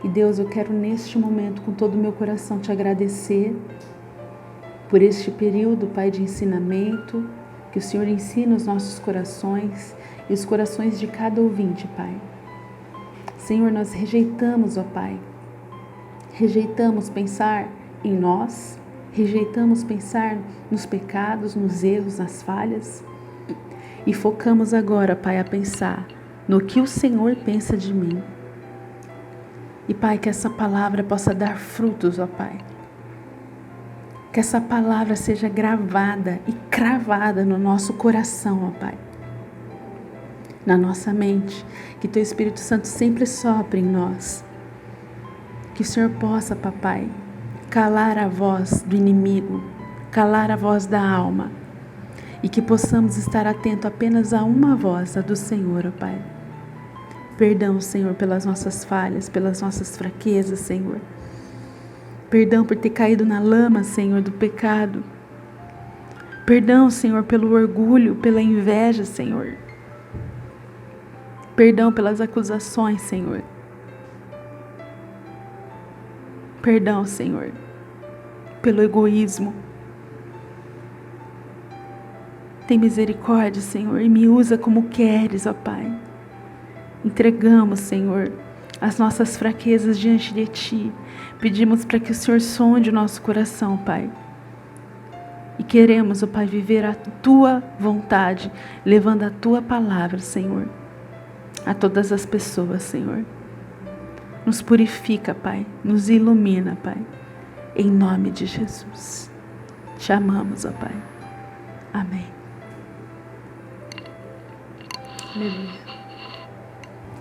E Deus, eu quero neste momento, com todo o meu coração, te agradecer por este período, Pai, de ensinamento, que o Senhor ensina os nossos corações e os corações de cada ouvinte, Pai. Senhor, nós rejeitamos, ó Pai, rejeitamos pensar em nós, rejeitamos pensar nos pecados, nos erros, nas falhas, e focamos agora, Pai, a pensar no que o Senhor pensa de mim. E, Pai, que essa palavra possa dar frutos, ó Pai. Que essa palavra seja gravada e cravada no nosso coração, ó Pai. Na nossa mente. Que Teu Espírito Santo sempre sopre em nós. Que o Senhor possa, Papai, calar a voz do inimigo, calar a voz da alma. E que possamos estar atentos apenas a uma voz, a do Senhor, ó Pai. Perdão, Senhor, pelas nossas falhas, pelas nossas fraquezas, Senhor. Perdão por ter caído na lama, Senhor, do pecado. Perdão, Senhor, pelo orgulho, pela inveja, Senhor. Perdão pelas acusações, Senhor. Perdão, Senhor, pelo egoísmo. Tem misericórdia, Senhor, e me usa como queres, ó Pai. Entregamos, Senhor, as nossas fraquezas diante de Ti. Pedimos para que o Senhor sonde o nosso coração, Pai. E queremos, ó Pai, viver a Tua vontade, levando a Tua palavra, Senhor, a todas as pessoas, Senhor. Nos purifica, Pai, nos ilumina, Pai, em nome de Jesus. Te amamos, ó Pai. Amém. Aleluia.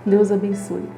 Deus abençoe.